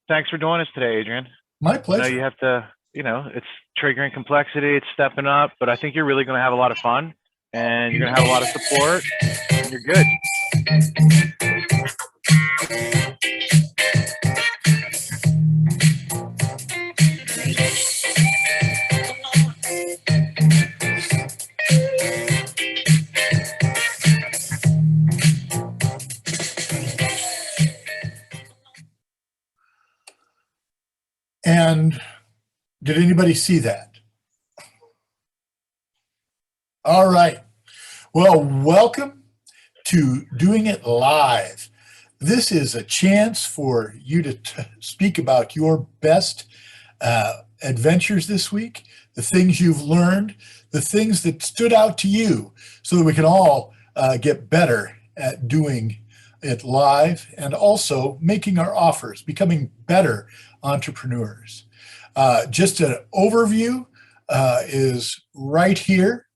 Thanks for joining us today, Adrian. My I know pleasure. you have to, it's triggering complexity, it's stepping up, but I think you're really going to have a lot of fun and you're going to have a lot of support and you're good. And did anybody see that? All right. Well, welcome to Doing It Live. This is a chance for you to speak about your best adventures this week, the things you've learned, the things that stood out to you, so that we can all get better at doing it live and also making our offers, becoming better entrepreneurs. Just an overview is right here.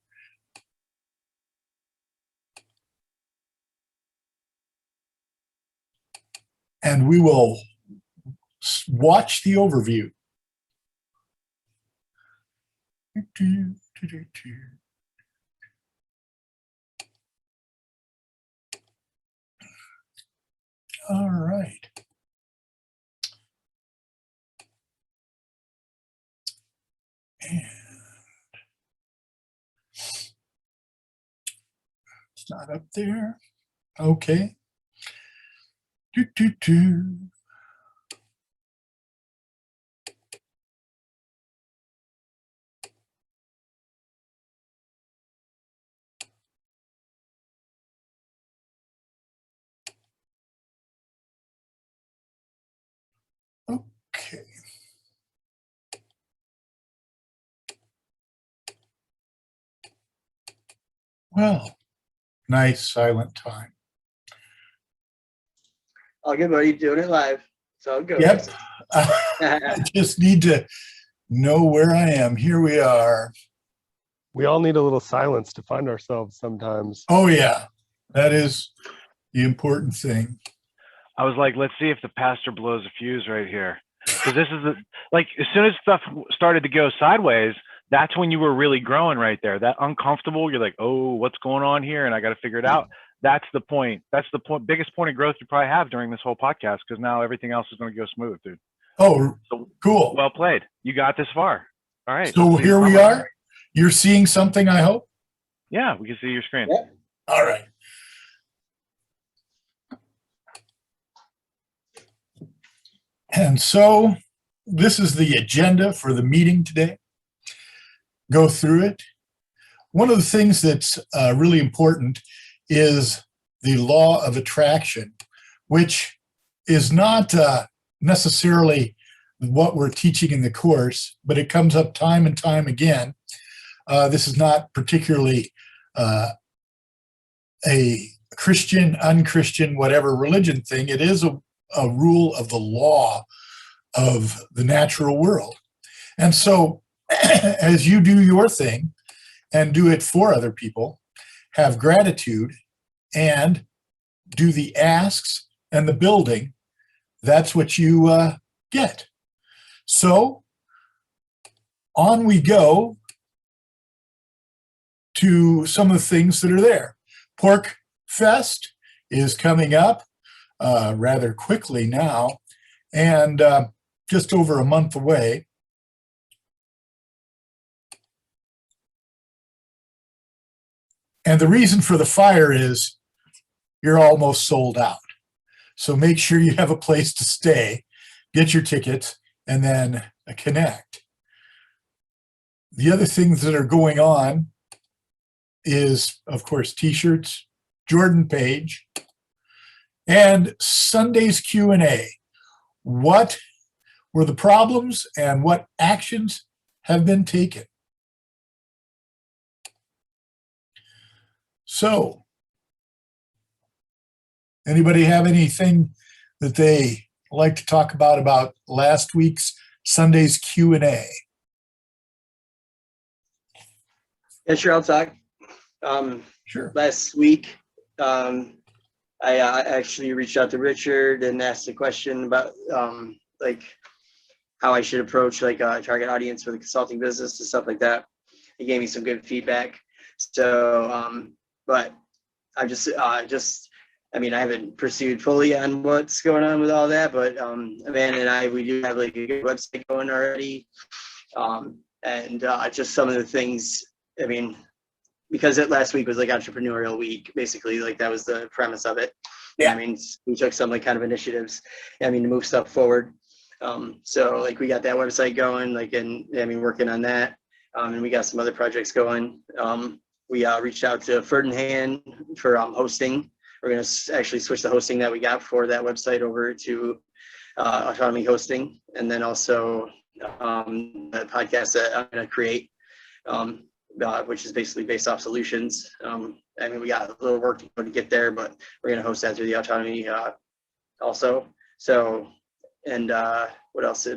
And we will watch the overview. All right. And it's not up there. Okay. Okay. Well, nice silent time. All good, buddy. Doing it live. So good. Yep. I just need to know where I am. Here we are. We all need a little silence to find ourselves sometimes. Oh, yeah. That is the important thing. I was like, let's see if the pastor blows a fuse right here. Because this is as soon as stuff started to go sideways, that's when you were really growing right there. That uncomfortable, you're like, oh, what's going on here? And I got to figure it out. That's the point. That's the biggest point of growth you probably have during this whole podcast, because now everything else is going to go smooth, dude. Oh, so, cool. Well played. You got this far. All right. So here we are. You're seeing something, I hope? Yeah, we can see your screen. Yep. All right. And so this is the agenda for the meeting today. Go through it. One of the things that's really important is the law of attraction, which is not necessarily what we're teaching in the course, but it comes up time and time again. This is not particularly a Christian, unchristian, whatever religion thing. It is a rule of the law of the natural world. And so as you do your thing and do it for other people, have gratitude and do the asks and the building, that's what you get. So on we go to some of the things that are there. Pork Fest is coming up rather quickly now, and just over a month away. And the reason for the fire is you're almost sold out. So make sure you have a place to stay, get your tickets, and then connect. The other things that are going on is, of course, t-shirts, Jordan page, and Sunday's Q&A. What were the problems and what actions have been taken? So, anybody have anything that they like to talk about last week's Sunday's Q&A? Yeah, sure, I'll talk. Sure. Last week, I actually reached out to Richard and asked a question about like how I should approach like a target audience for the consulting business and stuff like that. He gave me some good feedback. So, but I I mean, I haven't pursued fully on what's going on with all that, but Amanda and I, we do have like a good website going already. And just some of the things, I mean, because last week was like entrepreneurial week, basically, like that was the premise of it. Yeah. I mean, we took some like kind of initiatives, I mean, to move stuff forward. So like we got that website going, like, and I mean, working on that. And we got some other projects going. We reached out to Ferdinand for hosting. We're going to actually switch the hosting that we got for that website over to Autonomy hosting. And then also the podcast that I'm going to create, which is basically based off solutions. I mean, we got a little work to go to get there, but we're going to host that through the Autonomy also. So, and what else I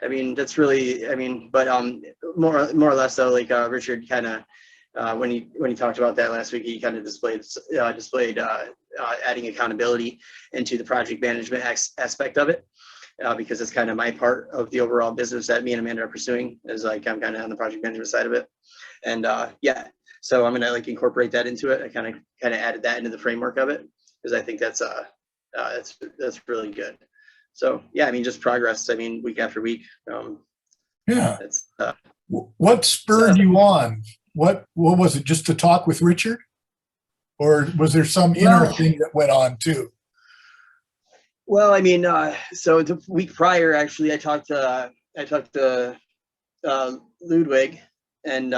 mean, that's really, I mean, but more or less though, like Richard kind of, when he talked about that last week, he kind of displayed adding accountability into the project management aspect of it, because it's kind of my part of the overall business that me and Amanda are pursuing, is like I'm kind of on the project management side of it. And yeah, so I'm gonna like incorporate that into it. I kind of added that into the framework of it, because I think that's really good. So yeah, I mean, just progress. I mean, week after week. Yeah. It's, what spurred you on? What was it? Just to talk with Richard, or was there some inner thing that went on too? Well, I mean, so the week prior, actually, I talked to Ludwig, and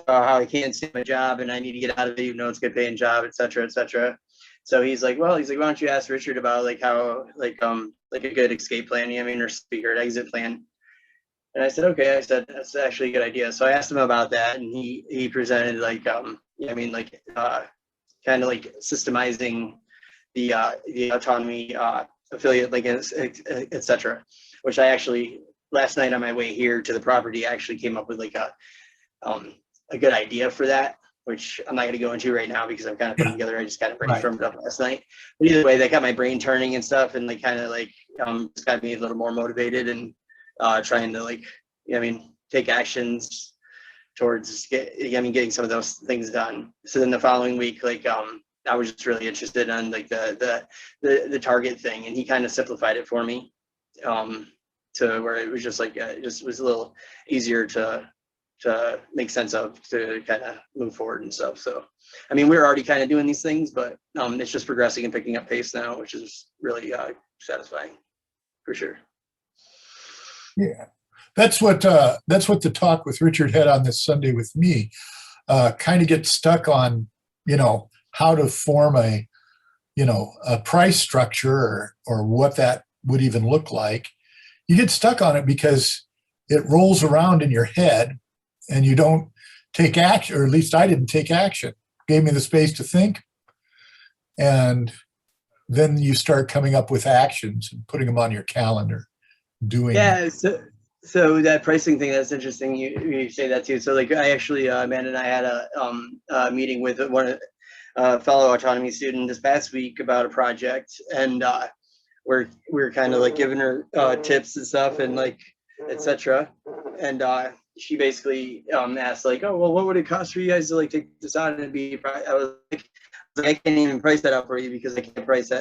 how I can't stay my job and I need to get out of it, even though it's a good paying job, et cetera, et cetera. So he's like, why don't you ask Richard about like how like a good escape plan, I mean, or speaker exit plan. And I said, okay. I said, that's actually a good idea. So I asked him about that, and he presented like I mean, like kind of like systemizing the autonomy affiliate links, et cetera, which I actually last night on my way here to the property actually came up with like a good idea for that, which I'm not going to go into right now because I'm kind of putting together. I just kind of brainstormed it up last night. But either way, that got my brain turning and stuff, and like kind of like just got me a little more motivated and trying to like, I mean, take actions towards getting some of those things done. So then the following week, like I was just really interested in like the target thing, and he kind of simplified it for me to where it was just like it just was a little easier to make sense of, to kind of move forward and stuff. So, I mean, we're already kind of doing these things, but it's just progressing and picking up pace now, which is really satisfying for sure. Yeah, that's what the talk with Richard had on this Sunday with me. Kind of get stuck on, how to form a price structure or what that would even look like. You get stuck on it because it rolls around in your head and you don't take action, or at least I didn't take action. Gave me the space to think. And then you start coming up with actions and putting them on your calendar, doing. Yeah. So that pricing thing, that's interesting. You say that too. So like I actually, Amanda and I had a meeting with one fellow autonomy student this past week about a project, and we're kind of like giving her tips and stuff and like, etc. And she basically asked like, oh, well, what would it cost for you guys to like take this on and be, I was like, I can't even price that out for you because I can't price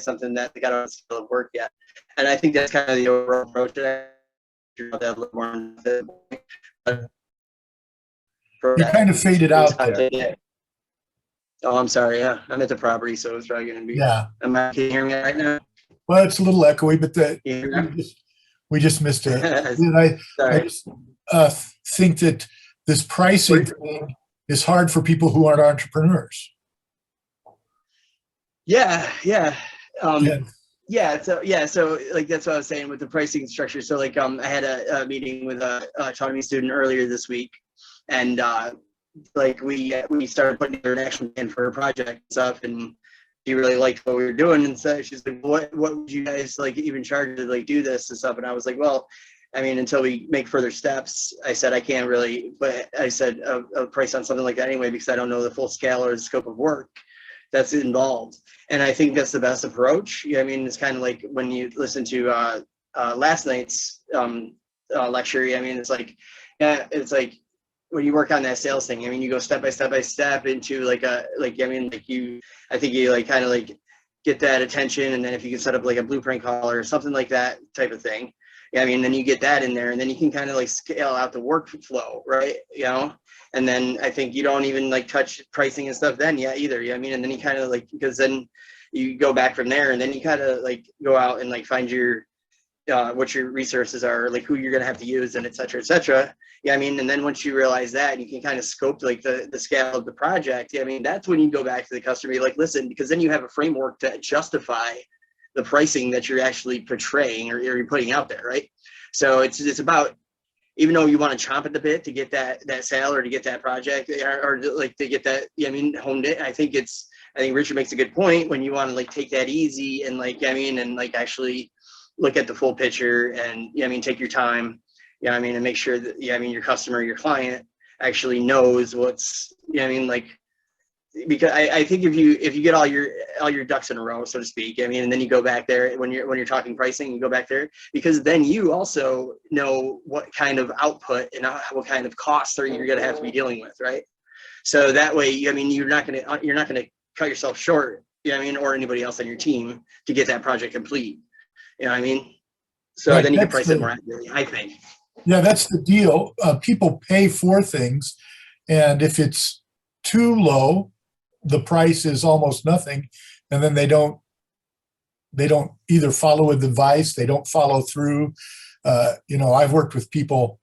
something that got on scale of work yet. And I think that's kind of the overall approach that you kind of faded out there. Yeah. Oh, I'm sorry. Yeah, I'm at the property, so it's probably going to be. Yeah. Can you hear me right now? Well, it's a little echoey, but we just missed it. I just think that this pricing thing is hard for people who aren't entrepreneurs. Yeah. So like that's what I was saying with the pricing structure. So like I had a meeting with a autonomy student earlier this week, and like we started putting together an action plan for a project and stuff, and she really liked what we were doing, and so she's like, what would you guys like even charge to like do this and stuff? And I was like, well, I mean, until we make further steps, I said I can't really, but I said a price on something like that anyway, because I don't know the full scale or the scope of work that's involved. And I think that's the best approach. I mean, it's kind of like when you listen to last night's lecture. I mean, it's like, yeah, it's like when you work on that sales thing. I mean, you go step by step into I think you like kind of like get that attention, and then if you can set up like a blueprint call or something like that type of thing. Yeah, I mean, then you get that in there, and then you can kind of like scale out the workflow, right? You know, and then I think you don't even like touch pricing and stuff then, either. I mean, and then you kind of like, because then you go back from there, and then you kind of like go out and like find your what your resources are, like who you're gonna have to use, and et cetera, et cetera. Yeah, I mean, and then once you realize that, and you can kind of scope like the scale of the project. Yeah, I mean, that's when you go back to the customer, you're like, listen, because then you have a framework to justify the pricing that you're actually portraying or you're putting out there, right? So it's about, even though you want to chomp at the bit to get that sale or to get that project or like to get that, I mean, honed in. I think Richard makes a good point when you want to like take that easy and like, I mean, and like actually look at the full picture and, I mean, take your time, I mean, and make sure that, I mean, your customer, your client actually knows what's, I mean, like, because I think if you get all your ducks in a row, so to speak, I mean, and then you go back there when you're talking pricing, you go back there, because then you also know what kind of output and what kind of costs are you're going to have to be dealing with, right? So that way, I mean, you're not going to cut yourself short, I mean, or anybody else on your team to get that project complete. You know what I mean? So Right, then you can price it more accurately, I think. Yeah, that's the deal. People pay for things, and if it's too low, the price is almost nothing, and then they don't either follow advice, they don't follow through. I've worked with people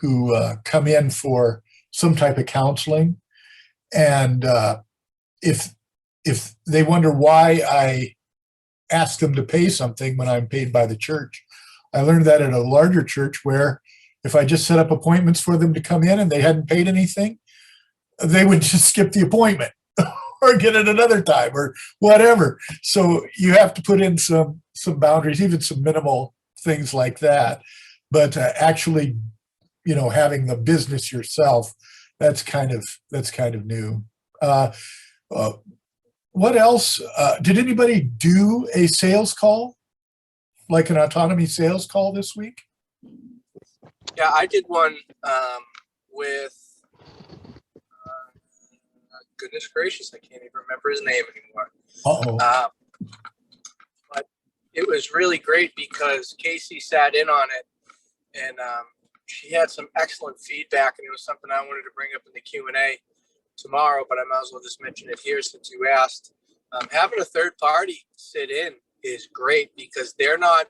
who come in for some type of counseling, and if they wonder why I ask them to pay something when I'm paid by the church, I learned that at a larger church where if I just set up appointments for them to come in and they hadn't paid anything, they would just skip the appointment or get it another time or whatever. So you have to put in some boundaries, even some minimal things like that. But actually, having the business yourself, that's kind of new. What else? Did anybody do a sales call, like an autonomy sales call this week? Yeah, I did one with, goodness gracious, I can't even remember his name anymore. But it was really great because Casey sat in on it, and she had some excellent feedback, and it was something I wanted to bring up in the Q&A tomorrow, but I might as well just mention it here since you asked. Having a third party sit in is great because they're not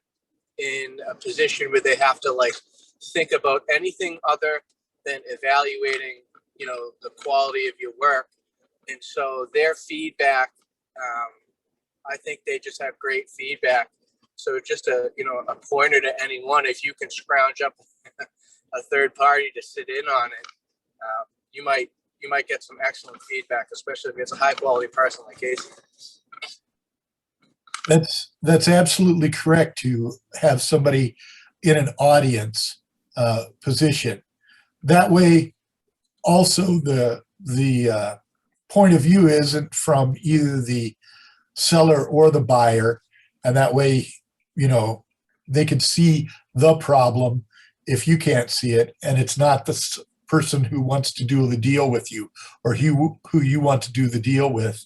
in a position where they have to like think about anything other than evaluating, the quality of your work. And so their feedback, I think they just have great feedback. So just a pointer to anyone, if you can scrounge up a third party to sit in on it, you might get some excellent feedback, especially if it's a high quality person like Casey. That's absolutely correct, to have somebody in an audience position. That way, also the point of view isn't from either the seller or the buyer, and that way, they can see the problem if you can't see it, and it's not the person who wants to do the deal with you or who you want to do the deal with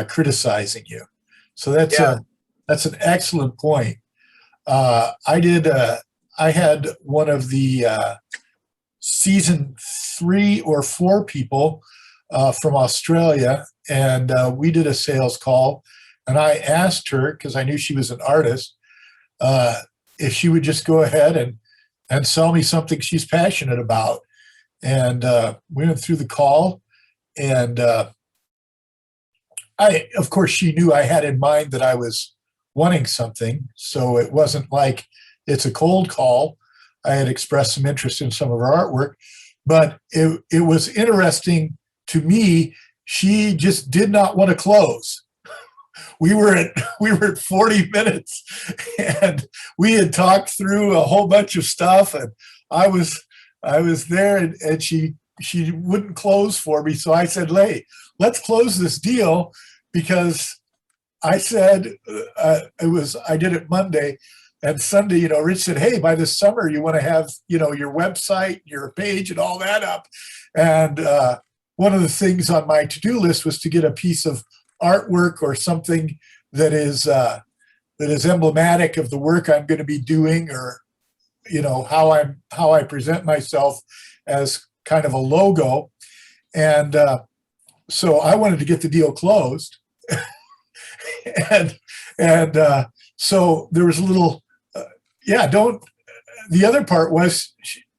criticizing you. So that's an excellent point. I had one of the season 3 or 4 people from Australia, and we did a sales call, and I asked her, because I knew she was an artist, if she would just go ahead and sell me something she's passionate about. And we went through the call, and of course, she knew I had in mind that I was wanting something, so it wasn't like it's a cold call. I had expressed some interest in some of her artwork, but it was interesting to me. She just did not want to close. We were at 40 minutes, and we had talked through a whole bunch of stuff, and I was there, and she she wouldn't close for me. So I said, "Hey, let's close this deal," because I said I did it Monday, and Sunday, you know, Rich said, "Hey, by this summer, you want to have, you know, your website, your page, and all that up." And one of the things on my to-do list was to get a piece of artwork or something that is emblematic of the work I'm going to be doing, or, you know, how I present myself as kind of a logo. And so I wanted to get the deal closed. and so there was a little, the other part was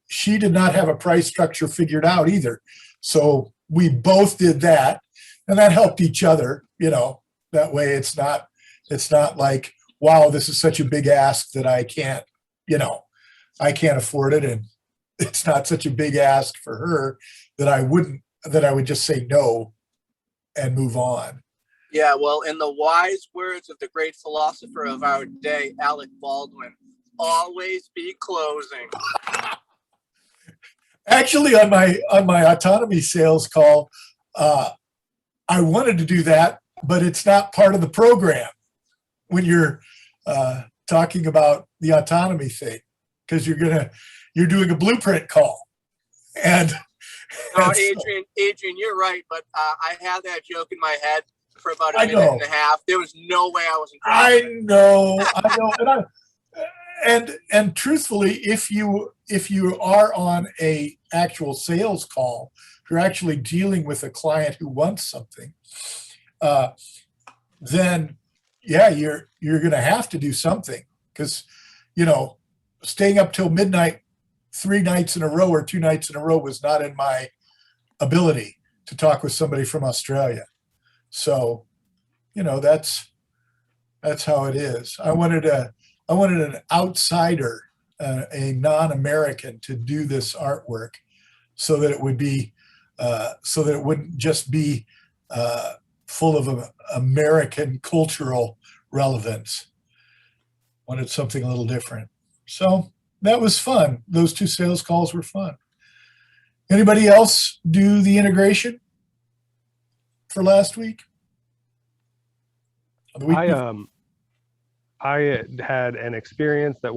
she did not have a price structure figured out either. So we both did that, and that helped each other, you know, that way it's not like, wow, this is such a big ask that I can't afford it. And it's not such a big ask for her that I would just say no and move on. Yeah, well, in the wise words of the great philosopher of our day, Alec Baldwin, always be closing. Actually, on my autonomy sales call, I wanted to do that, but it's not part of the program when you're talking about the autonomy thing, because you're doing a blueprint call. And no, Adrian, you're right, but I had that joke in my head for about a minute and a half. There was no way I wasn't. I know. And truthfully, if you are on a actual sales call, if you're actually dealing with a client who wants something, then yeah, you're going to have to do something, because, you know, staying up till midnight 3 nights in a row or 2 nights in a row was not in my ability to talk with somebody from Australia. So, you know, that's how it is. I wanted an outsider, a non-American, to do this artwork, so that it would be, so that it wouldn't just be full of American cultural relevance. Wanted something a little different. So that was fun. Those 2 sales calls were fun. Anybody else do the integration for last week? I had an experience that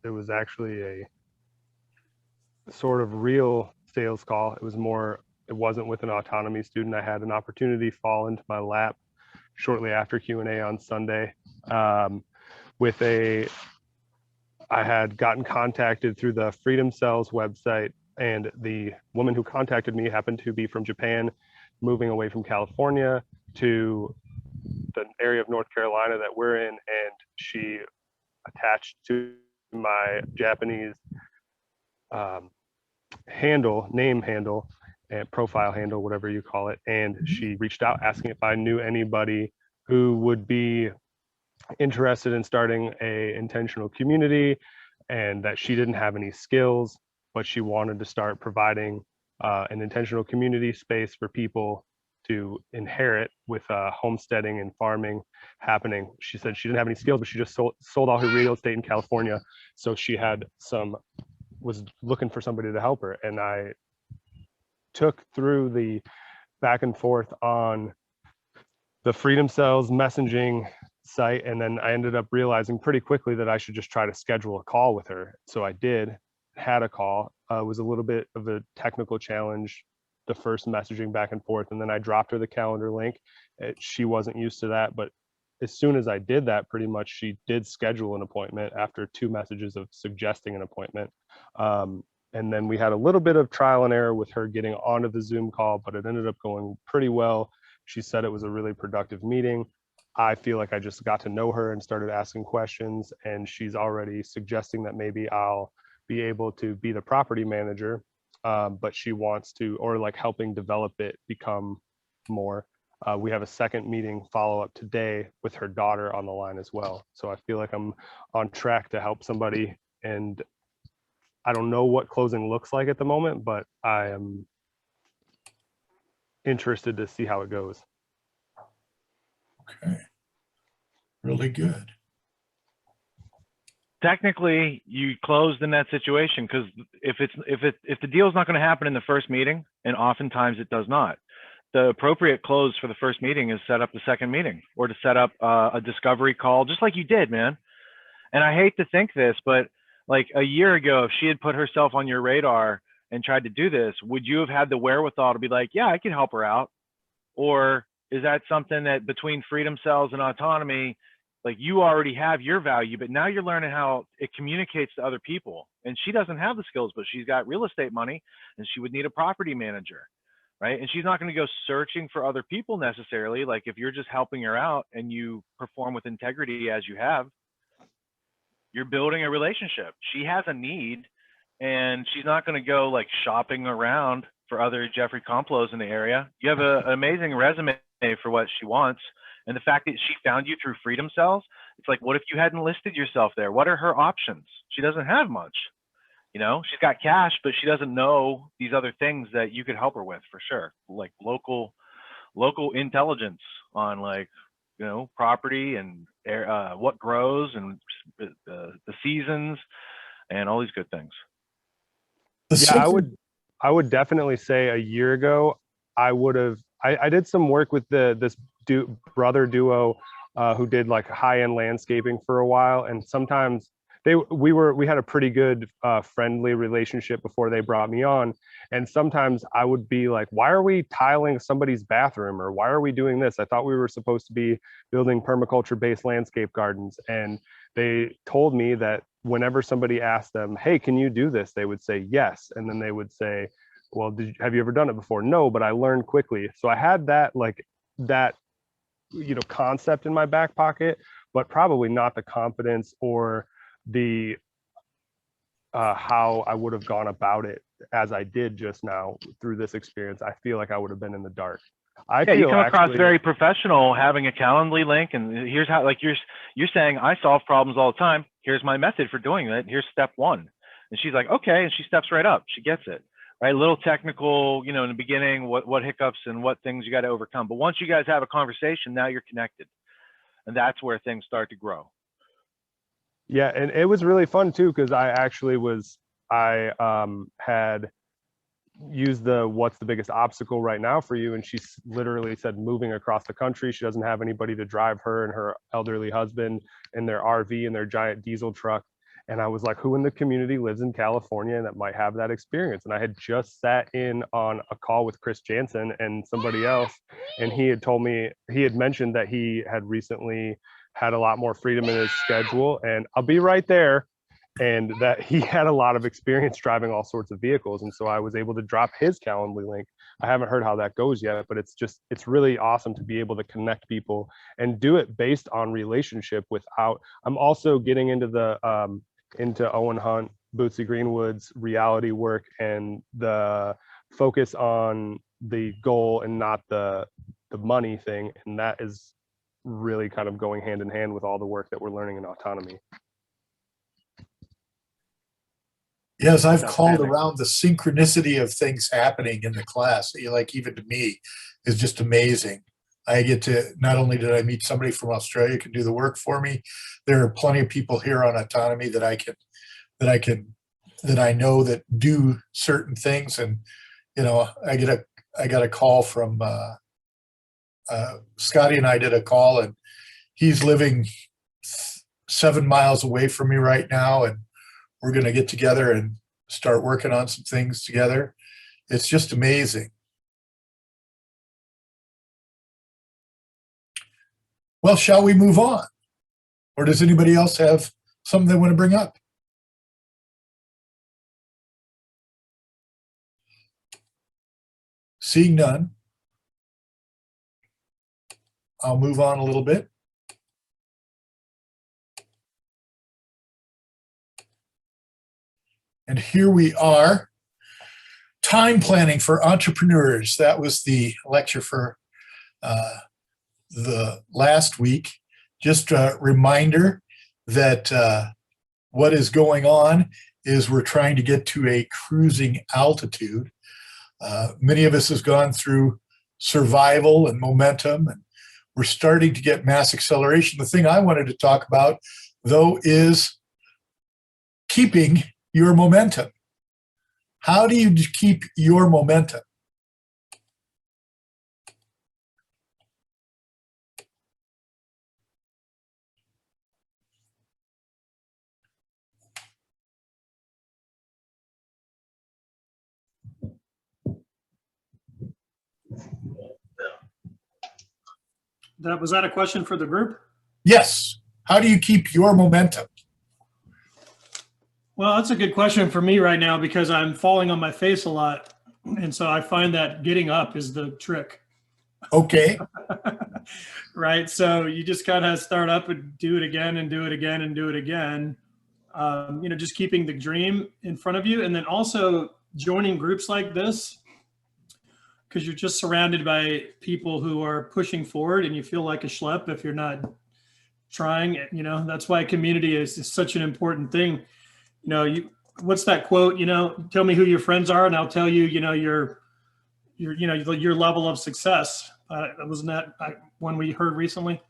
it was actually a sort of real sales call. It wasn't with an autonomy student. I had an opportunity fall into my lap shortly after Q&A on Sunday. I had gotten contacted through the Freedom Cells website, and the woman who contacted me happened to be from Japan, moving away from California to the area of North Carolina that we're in, and she attached to my Japanese name handle and profile handle, whatever you call it, and she reached out asking if I knew anybody who would be interested in starting a intentional community, and that she didn't have any skills, but she wanted to start providing an intentional community space for people to inherit with homesteading and farming happening. She said she didn't have any skills, but she just sold all her real estate in California. So she was looking for somebody to help her. And I took through the back and forth on the Freedom Cells messaging site. And then I ended up realizing pretty quickly that I should just try to schedule a call with her. So I had a call. It was a little bit of a technical challenge, the first messaging back and forth, and then I dropped her the calendar link. She wasn't used to that, but as soon as I did that, pretty much she did schedule an appointment after 2 messages of suggesting an appointment. And then we had a little bit of trial and error with her getting onto the Zoom call, but it ended up going pretty well. She said it was a really productive meeting. I feel like I just got to know her and started asking questions, and she's already suggesting that maybe I'll be able to be the property manager, but she wants to, or like helping develop it become more. We have a second meeting follow-up today with her daughter on the line as well. So I feel like I'm on track to help somebody, and I don't know what closing looks like at the moment, but I am interested to see how it goes. Okay, really good. technically you closed in that situation, because if the deal's not going to happen in the first meeting, and oftentimes it does not, the appropriate close for the first meeting is set up the second meeting, or to set up a discovery call, just like you did, man. And I hate to think this, but like a year ago, if she had put herself on your radar and tried to do this, would you have had the wherewithal to be like, yeah, I can help her out? Or is that something that between Freedom Cells and Autonomy, like you already have your value, but now you're learning how it communicates to other people? And she doesn't have the skills, but she's got real estate money, and she would need a property manager, right? And she's not going to go searching for other people necessarily. Like if you're just helping her out and you perform with integrity as you have, you're building a relationship. She has a need, and she's not going to go like shopping around for other Jeffrey Complos in the area. You have an amazing resume for what she wants. And the fact that she found you through Freedom Cells, it's like, what if you hadn't listed yourself there? What are her options? She doesn't have much. You know, she's got cash, but she doesn't know these other things that you could help her with for sure. Like local intelligence on, like, you know, property and what grows and the seasons and all these good things. Yeah, I would definitely say a year ago, I did some work with this brother duo who did like high-end landscaping for a while, and sometimes we had a pretty good friendly relationship before they brought me on. And sometimes I would be like, why are we tiling somebody's bathroom, or why are we doing this? I thought we were supposed to be building permaculture based landscape gardens. And they told me that whenever somebody asked them, hey, can you do this, they would say yes. And then they would say, well, have you ever done it before? No, but I learned quickly. So I had that concept in my back pocket, but probably not the confidence or the how I would have gone about it as I did just now through this experience. I feel like I would have been in the dark. You come across very professional, having a Calendly link, and here's how, like you're saying, I solve problems all the time. Here's my method for doing it. Here's step one. And she's like, okay, and she steps right up. She gets it. Right, a little technical, in the beginning, what hiccups and what things you got to overcome. But once you guys have a conversation, now you're connected, and that's where things start to grow. Yeah, and it was really fun too, because I had used what's the biggest obstacle right now for you, and she literally said moving across the country. She doesn't have anybody to drive her and her elderly husband in their RV and their giant diesel truck. And I was like, who in the community lives in California that might have that experience? And I had just sat in on a call with Chris Jansen and somebody else, and he had mentioned that he had recently had a lot more freedom in his schedule, and I'll be right there, and that he had a lot of experience driving all sorts of vehicles. And so I was able to drop his Calendly link. I haven't heard how that goes yet, but it's really awesome to be able to connect people and do it based on relationship without. I'm also getting into into Owen Hunt, Bootsy Greenwood's reality work, and the focus on the goal and not the money thing. And that is really kind of going hand in hand with all the work that we're learning in autonomy. Yes, I've called around the synchronicity of things happening in the class, like even to me, is just amazing. I get to, not only did I meet somebody from Australia who can do the work for me, there are plenty of people here on autonomy that I know that do certain things. And, I got a call from Scotty, and I did a call, and he's living 7 miles away from me right now. And we're going to get together and start working on some things together. It's just amazing. Well, shall we move on? Or does anybody else have something they want to bring up? Seeing none, I'll move on a little bit. And here we are, time planning for entrepreneurs. That was the lecture for the last week. Just a reminder that what is going on is we're trying to get to a cruising altitude. Many of us has gone through survival and momentum, and we're starting to get mass acceleration. The thing I wanted to talk about, though, is keeping your momentum? How do you keep your momentum? Was that a question for the group? Yes. How do you keep your momentum? Well, that's a good question for me right now because I'm falling on my face a lot. And so I find that getting up is the trick. Okay. Right. So you just kind of start up and do it again and do it again and do it again. Just keeping the dream in front of you. And then also joining groups like this, because you're just surrounded by people who are pushing forward and you feel like a schlep if you're not trying. That's why community is such an important thing. What's that quote? Tell me who your friends are and I'll tell you, your level of success. Wasn't that one we heard recently?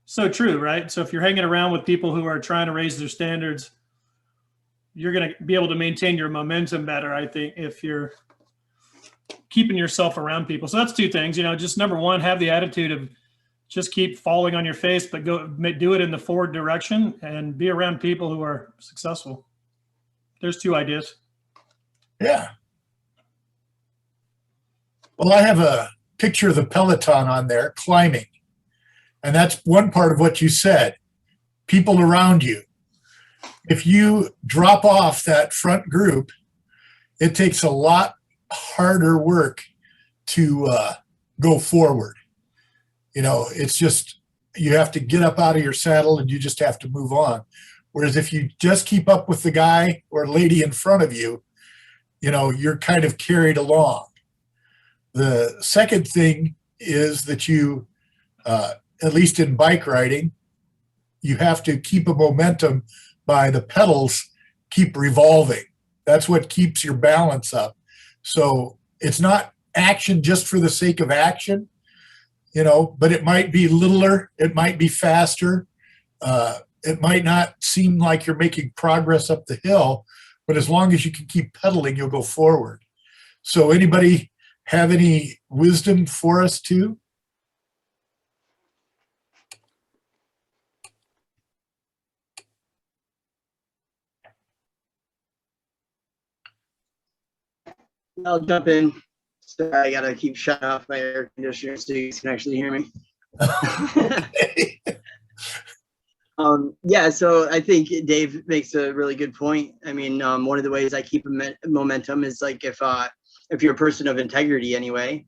So true, right? So if you're hanging around with people who are trying to raise their standards, you're going to be able to maintain your momentum better, I think, if you're keeping yourself around people. So that's two things, just number one, have the attitude of just keep falling on your face, but do it in the forward direction and be around people who are successful. There's two ideas. Yeah. Well, I have a picture of the Peloton on there climbing. And that's one part of what you said, people around you. If you drop off that front group, it takes a lot harder work to go forward. It's just, you have to get up out of your saddle and you just have to move on. Whereas if you just keep up with the guy or lady in front of you, you're kind of carried along. The second thing is that you, at least in bike riding, you have to keep a momentum by the pedals keep revolving. That's what keeps your balance up. So it's not action just for the sake of action, but it might be littler, it might be faster. It might not seem like you're making progress up the hill, but as long as you can keep pedaling, you'll go forward. So anybody have any wisdom for us too? I'll jump in. So I gotta keep shutting off my air conditioner so you can actually hear me. Okay. Yeah, so I think Dave makes a really good point. I mean, one of the ways I keep momentum is like if you're a person of integrity anyway,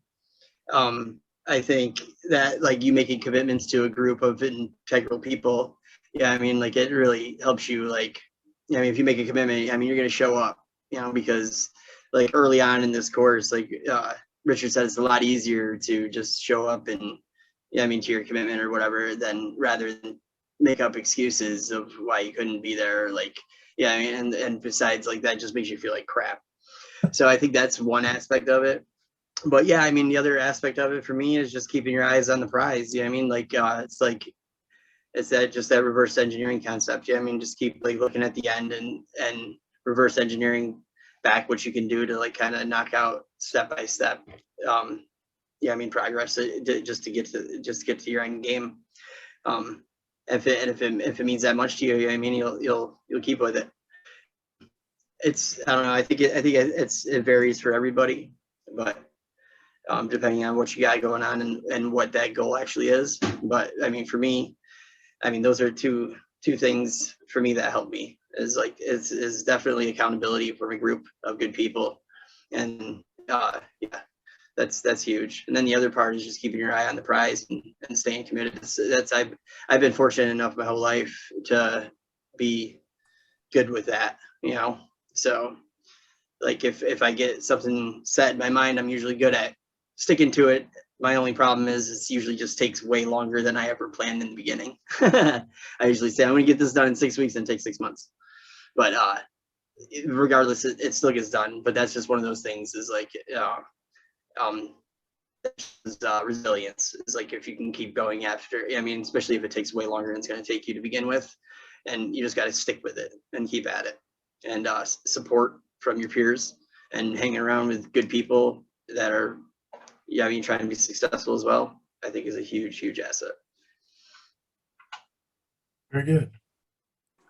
I think that like you making commitments to a group of integral people, yeah, I mean, like it really helps you. Like, if you make a commitment, I mean, you're gonna show up, because like early on in this course, like Richard said, it's a lot easier to just show up and, to your commitment or whatever, rather than make up excuses of why you couldn't be there. Like, and besides, like that just makes you feel like crap. So I think that's one aspect of it. But yeah, I mean, the other aspect of it for me is just keeping your eyes on the prize. It's that reverse engineering concept. Just keep like looking at the end and reverse engineering back what you can do to like kind of knock out step by step. Progress just to get to your end game. If it means that much to you, you'll keep with it. I don't know. I think it varies for everybody, but depending on what you got going on and what that goal actually is. But I mean, for me, those are two things for me that help me. Is definitely accountability from a group of good people, and that's huge. And then the other part is just keeping your eye on the prize and staying committed. I've been fortunate enough my whole life to be good with that, So like if I get something set in my mind, I'm usually good at sticking to it. My only problem is it usually just takes way longer than I ever planned in the beginning. I usually say I'm going to get this done in 6 weeks and it takes 6 months. But regardless, it still gets done. But that's just one of those things is like, resilience is like if you can keep going after, especially if it takes way longer than it's going to take you to begin with, and you just got to stick with it and keep at it. and support from your peers, and hanging around with good people that are, yeah, I mean, trying to be successful as well, I think is a huge, huge asset. Very good.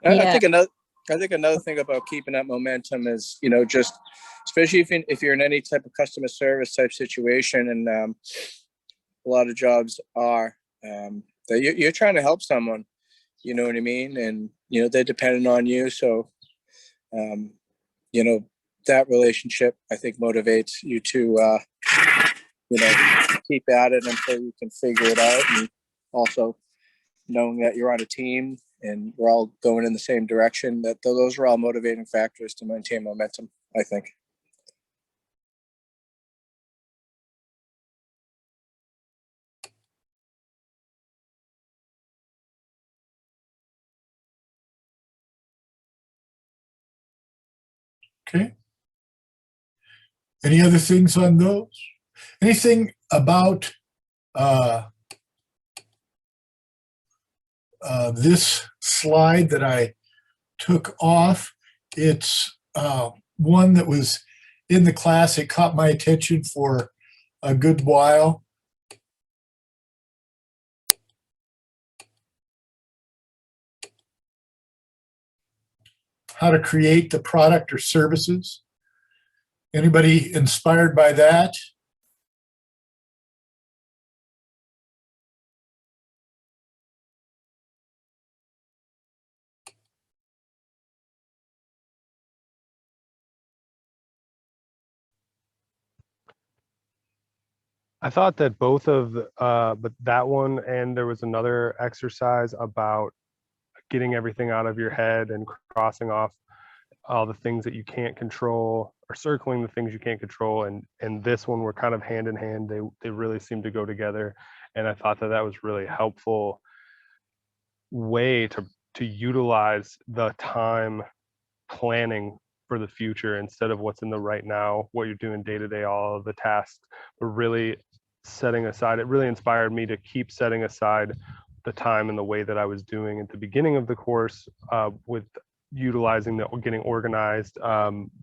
I think another thing about keeping that momentum is, you know, just especially if you're in any type of customer service type situation, and a lot of jobs are that you're trying to help someone, you know what I mean, and you know they're dependent on you, so you know that relationship I think motivates you to you know keep at it until you can figure it out, and also knowing that you're on a team and we're all going in the same direction, that those are all motivating factors to maintain momentum, I think. Okay. Any other things on those? Anything about this slide that I took off? It's one that was in the class. It caught my attention for a good while. How to create the product or services. Anybody inspired by that? I thought that both of, but that one, and there was another exercise about getting everything out of your head and crossing off all the things that you can't control, or circling the things you can't control, and this one were kind of hand in hand. They really seem to go together, and I thought that was really helpful way to utilize the time planning for the future instead of what's in the right now, what you're doing day to day, all of the tasks, but really setting aside. It really inspired me to keep setting aside the time in the way that I was doing at the beginning of the course, with utilizing the getting organized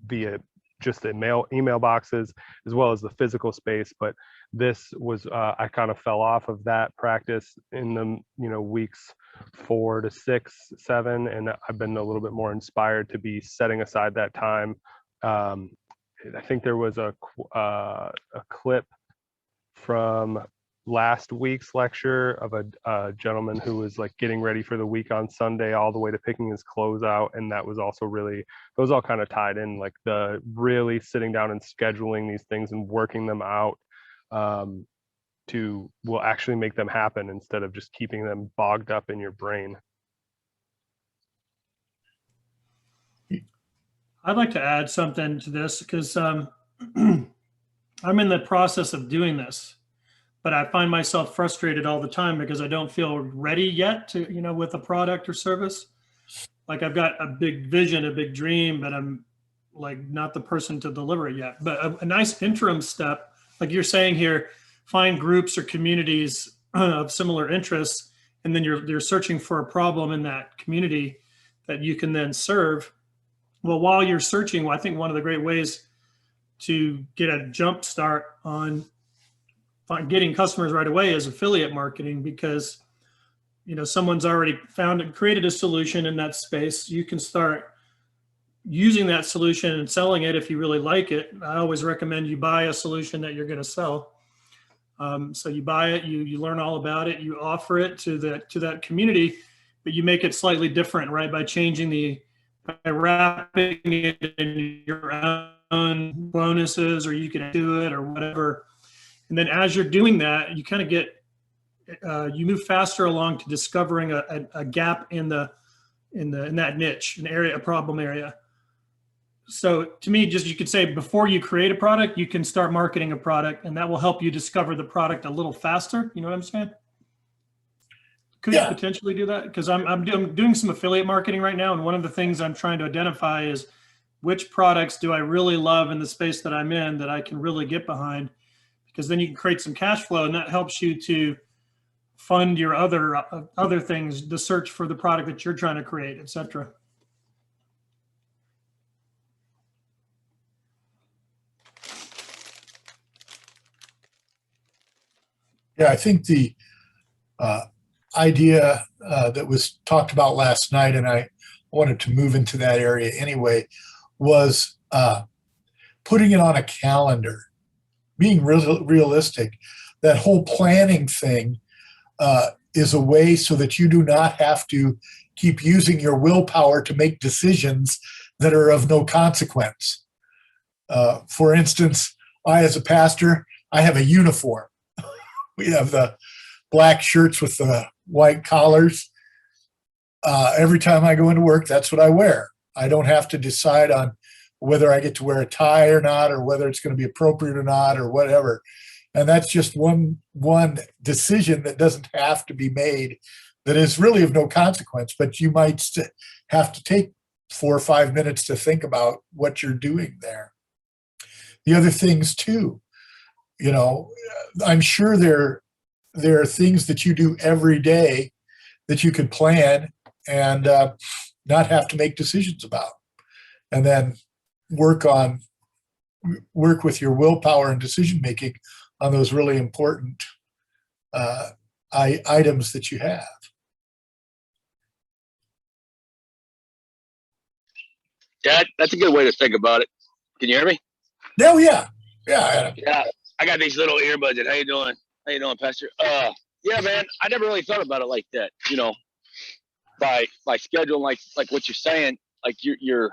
via just the email boxes as well as the physical space. But this was I kind of fell off of that practice in the weeks 4 to 6, 7, and I've been a little bit more inspired to be setting aside that time. I think there was a clip from last week's lecture of a gentleman who was like getting ready for the week on Sunday all the way to picking his clothes out, and that was also really, those all kind of tied in, like the really sitting down and scheduling these things and working them out will actually make them happen instead of just keeping them bogged up in your brain. I'd like to add something to this because I'm in the process of doing this, but I find myself frustrated all the time because I don't feel ready yet to, with a product or service. Like I've got a big vision, a big dream, but I'm like not the person to deliver it yet. But a nice interim step, like you're saying here, find groups or communities of similar interests, and then you're searching for a problem in that community that you can then serve. Well, while you're searching, I think one of the great ways to get a jump start on getting customers right away is affiliate marketing, because someone's already found and created a solution in that space. You can start using that solution and selling it if you really like it. I always recommend you buy a solution that you're going to sell. So you buy it, you learn all about it, you offer it to that community, but you make it slightly different, right? By wrapping it in your own bonuses, or you can do it or whatever. And then as you're doing that, you kind of get, you move faster along to discovering a gap in that niche, a problem area. So to me, just you could say before you create a product, you can start marketing a product, and that will help you discover the product a little faster. You know what I'm saying? Could you potentially do that? Because I'm doing some affiliate marketing right now, and one of the things I'm trying to identify is which products do I really love in the space that I'm in that I can really get behind, because then you can create some cash flow, and that helps you to fund your other things, the search for the product that you're trying to create, et cetera. Yeah, I think the idea that was talked about last night, and I wanted to move into that area anyway, was putting it on a calendar, being realistic. That whole planning thing is a way so that you do not have to keep using your willpower to make decisions that are of no consequence. For instance, I, as a pastor, I have a uniform. We have the black shirts with the white collars. Every time I go into work, that's what I wear. I don't have to decide on whether I get to wear a tie or not, or whether it's going to be appropriate or not, or whatever. And that's just one decision that doesn't have to be made, that is really of no consequence, but you might have to take 4 or 5 minutes to think about what you're doing there. The other things too, you know, I'm sure there are things that you do every day that you could plan and not have to make decisions about, and then work with your willpower and decision making on those really important items that you have. Yeah, that's a good way to think about it. Can you hear me? Oh, yeah. Yeah. Yeah, I got these little earbuds in. How you doing? How you doing, Pastor? Yeah, man, I never really thought about it like that. You know, by scheduling like what you're saying, like you're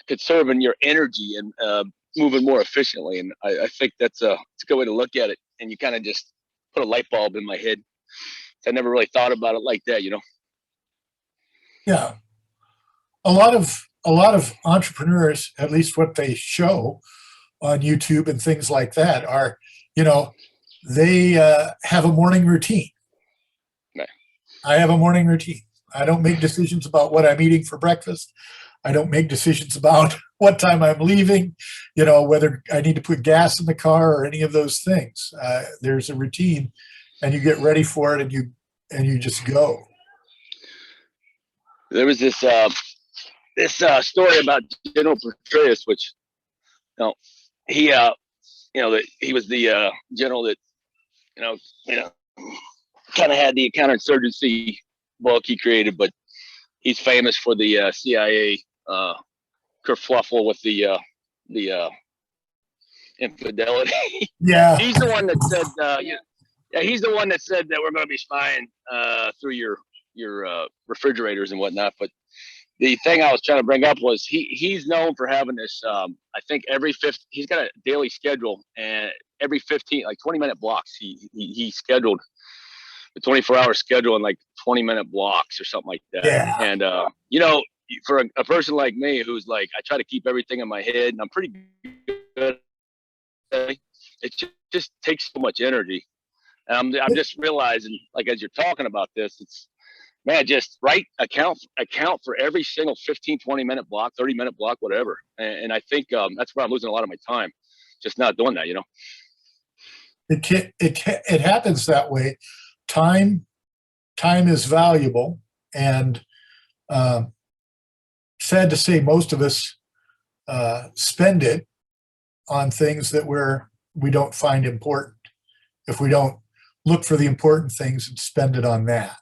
conserving your energy and moving more efficiently. And I think it's a good way to look at it. And you kind of just put a light bulb in my head. I never really thought about it like that, you know? Yeah. A lot of entrepreneurs, at least what they show on YouTube and things like that, are, you know, they have a morning routine. Right. I have a morning routine. I don't make decisions about what I'm eating for breakfast. I don't make decisions about what time I'm leaving, you know, whether I need to put gas in the car or any of those things. There's a routine, and you get ready for it, and you just go. There was this story about General Petraeus, which, you know, he that he was the general that you know kind of had the counterinsurgency book he created, but he's famous for the CIA kerfluffle with the infidelity. Yeah. He's the one that said, yeah, he's the one that said that we're going to be spying through your refrigerators and whatnot. But the thing I was trying to bring up was he's known for having this. I think he's got a daily schedule, and every 20-minute blocks. He scheduled the 24-hour schedule in like 20-minute blocks or something like that. Yeah. And you know, for a person like me who's like, I try to keep everything in my head, and I'm pretty good. It just takes so much energy. And I'm just realizing, like, as you're talking about this, it's, man, just account for every single 15, 20-minute block, 30-minute block, whatever. And I think that's where I'm losing a lot of my time, just not doing that, you know? It happens that way. Time is valuable, and sad to say, most of us spend it on things that we don't find important. If we don't look for the important things and spend it on that.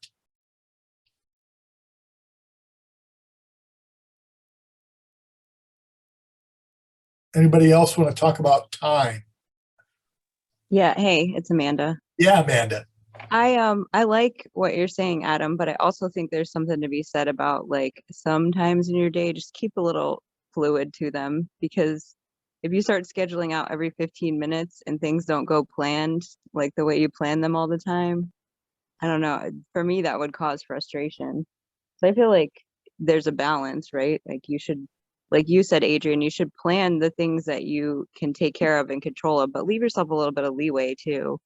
Anybody else want to talk about time? Yeah. Hey, it's Amanda. Yeah, Amanda. I like what you're saying, Adam, but I also think there's something to be said about, like, sometimes in your day, just keep a little fluid to them, because if you start scheduling out every 15 minutes and things don't go planned like the way you plan them all the time, I don't know. For me, that would cause frustration. So I feel like there's a balance, right? Like, you should, like you said, Adrian, you should plan the things that you can take care of and control of, but leave yourself a little bit of leeway too.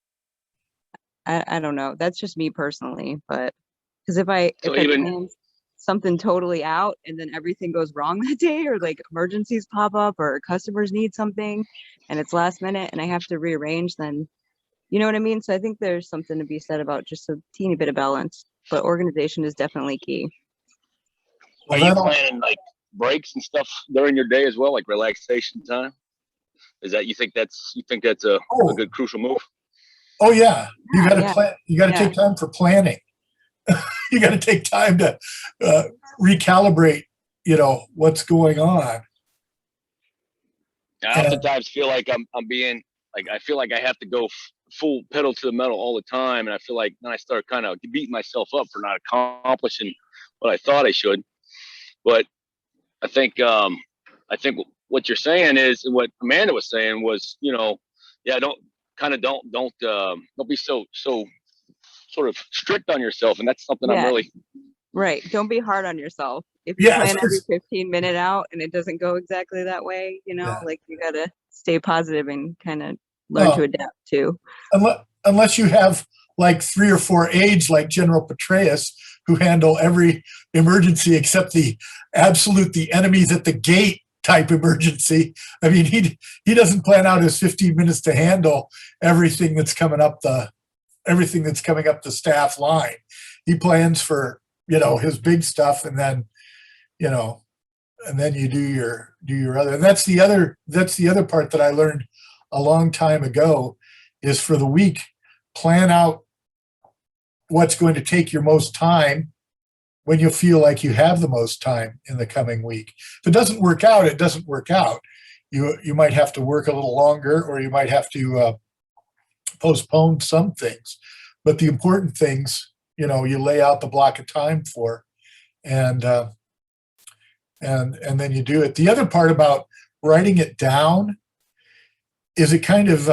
I don't know. That's just me personally, but because if I plan something totally out and then everything goes wrong that day, or like emergencies pop up or customers need something and it's last minute and I have to rearrange, then you know what I mean? So I think there's something to be said about just a teeny bit of balance, but organization is definitely key. Are you planning like breaks and stuff during your day as well, like relaxation time? Is that, you think that's a good crucial move? Oh yeah, you got to Yeah. plan. You got to Yeah. take time for planning. You got to take time to recalibrate. You know what's going on. I oftentimes feel like I'm being like, I feel like I have to go full pedal to the metal all the time, and I feel like then I start kind of beating myself up for not accomplishing what I thought I should. But I think what you're saying is, and what Amanda was saying was, you know, yeah, don't be so sort of strict on yourself, and that's something I'm Yeah. really Right. Don't be hard on yourself. If you Yeah, plan every 15-minute out and it doesn't go exactly that way, you know, Yeah. like you gotta stay positive and kind of learn to adapt too. unless you have like 3 or 4 aides like General Petraeus who handle every emergency except the enemies at the gate type emergency. I mean, he doesn't plan out his 15 minutes to handle everything that's coming up the staff line. He plans for, you know, his big stuff, and then, you know, and then you do your other. And that's the other part that I learned a long time ago is for the week, plan out what's going to take your most time when you feel like you have the most time in the coming week. If it doesn't work out, it doesn't work out. You might have to work a little longer, or you might have to postpone some things. But the important things, you know, you lay out the block of time for, and then you do it. The other part about writing it down is it kind of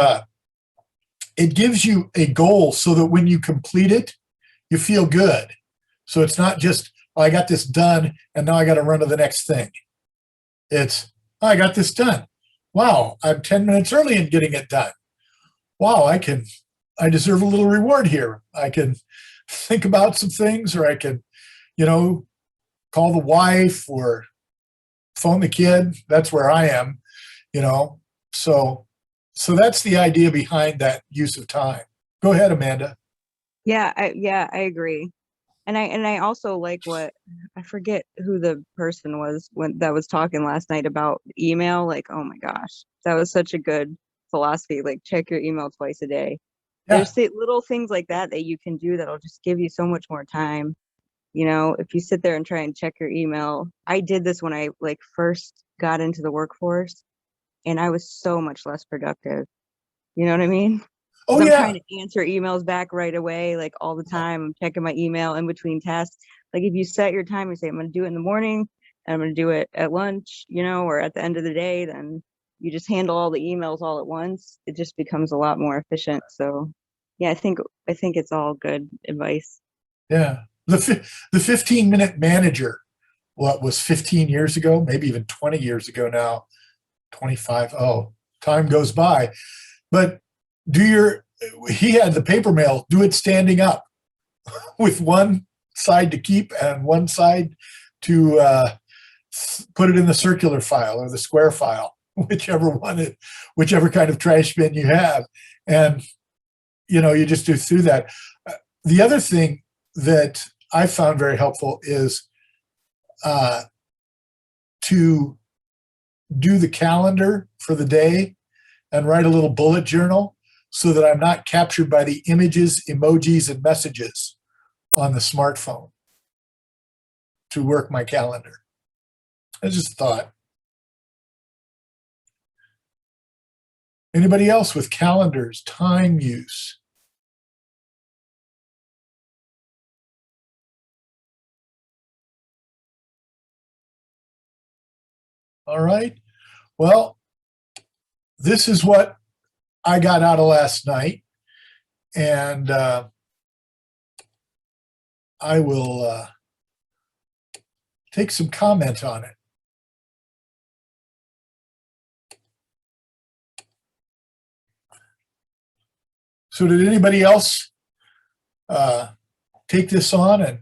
it gives you a goal so that when you complete it, you feel good. So it's not just, oh, I got this done and now I got to run to the next thing. It's, oh, I got this done. Wow, I'm 10 minutes early in getting it done. Wow, I deserve a little reward here. I can think about some things, or I can, you know, call the wife or phone the kid. That's where I am, you know. So that's the idea behind that use of time. Go ahead, Amanda. Yeah, I agree. And I also like what, I forget who the person was that was talking last night about email. Like, oh my gosh, that was such a good philosophy. Like, check your email twice a day. Yeah. There's little things like that you can do that'll just give you so much more time. You know, if you sit there and try and check your email. I did this when I like first got into the workforce, and I was so much less productive. You know what I mean? Oh, I'm yeah. trying to answer emails back right away, like all the time. I'm checking my email in between tasks. Like if you set your time and say, I'm going to do it in the morning and I'm going to do it at lunch, you know, or at the end of the day, then you just handle all the emails all at once. It just becomes a lot more efficient. So yeah, I think it's all good advice. Yeah. The 15-minute manager, what was 15 years ago, maybe even 20 years ago now, 25. Oh, time goes by. But he had the paper mail, do it standing up with one side to keep and one side to put it in the circular file or the square file, whichever kind of trash bin you have. And, you know, you just do through that. The other thing that I found very helpful is to do the calendar for the day and write a little bullet journal so that I'm not captured by the images, emojis, and messages on the smartphone to work my calendar. I just thought. Anybody else with calendars, time use? All right. Well, this is what I got out of last night, and I will take some comment on it. So did anybody else take this on and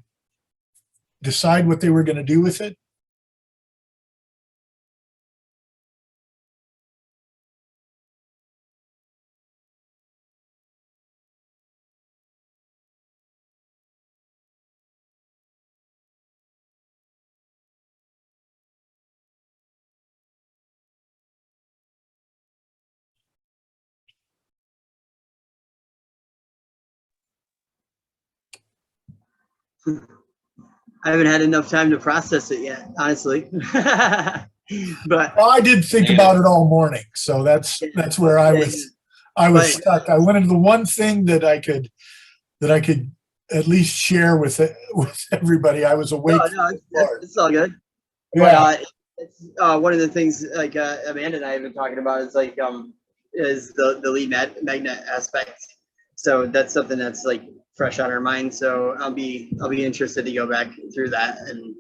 decide what they were going to do with it? I haven't had enough time to process it yet, honestly. But Well, I did think about it all morning, so that's where I was. I was stuck. I wanted the one thing that I could at least share with everybody. I was awake. No, it's all good. Yeah. But it's, one of the things like Amanda and I have been talking about is like is the lead magnet aspect. So that's something that's like fresh on our mind. So I'll be interested to go back through that and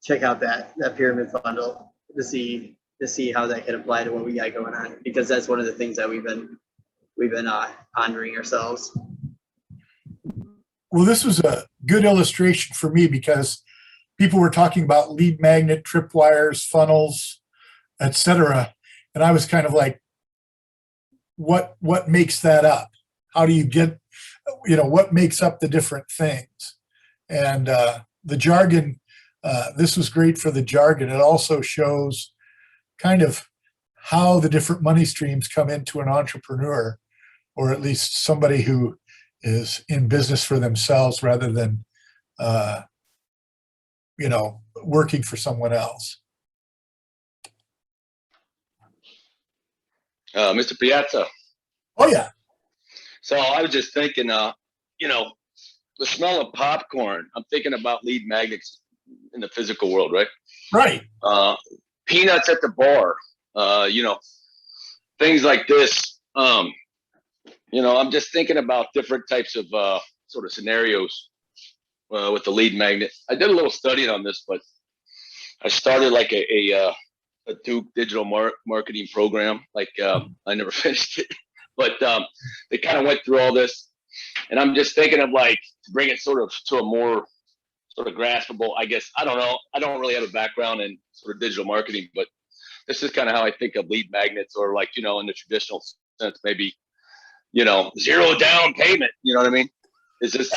check out that pyramid bundle to see how that can apply to what we got going on, because that's one of the things that we've been pondering ourselves. Well, this was a good illustration for me because people were talking about lead magnet, tripwires, funnels, etc. And I was kind of like, what makes that up? How do you get, what makes up the different things? And the jargon, this was great for the jargon. It also shows kind of how the different money streams come into an entrepreneur, or at least somebody who is in business for themselves rather than, working for someone else. Mr. Piazza. Oh, yeah. So I was just thinking, the smell of popcorn, I'm thinking about lead magnets in the physical world, right? Right. Peanuts at the bar, things like this. I'm just thinking about different types of sort of scenarios with the lead magnet. I did a little study on this, but I started like a Duke digital marketing program. Like I never finished it, but they kind of went through all this, and I'm just thinking of like to bring it sort of to a more sort of graspable. I guess I don't know. I don't really have a background in sort of digital marketing, but this is kind of how I think of lead magnets, or like in the traditional sense, maybe zero down payment. You know what I mean? Is this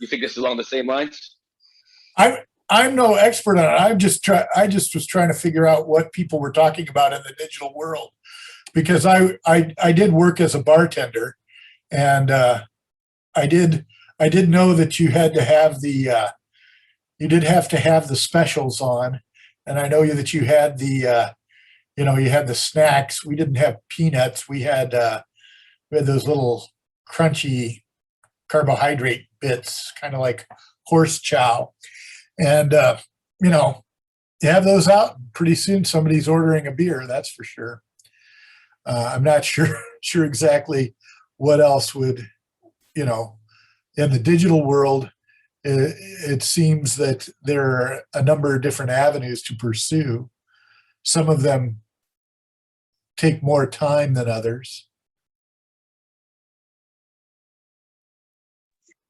you think this is along the same lines? I'm no expert on it. I just was trying to figure out what people were talking about in the digital world, because I did work as a bartender, and I did know that you had to have you did have to have the specials on, and I know that you had the you had the snacks. We didn't have peanuts. We had those little crunchy carbohydrate bits, kind of like horse chow. And, you have those out, pretty soon somebody's ordering a beer, that's for sure. I'm not sure exactly what else would, in the digital world, it seems that there are a number of different avenues to pursue. Some of them take more time than others.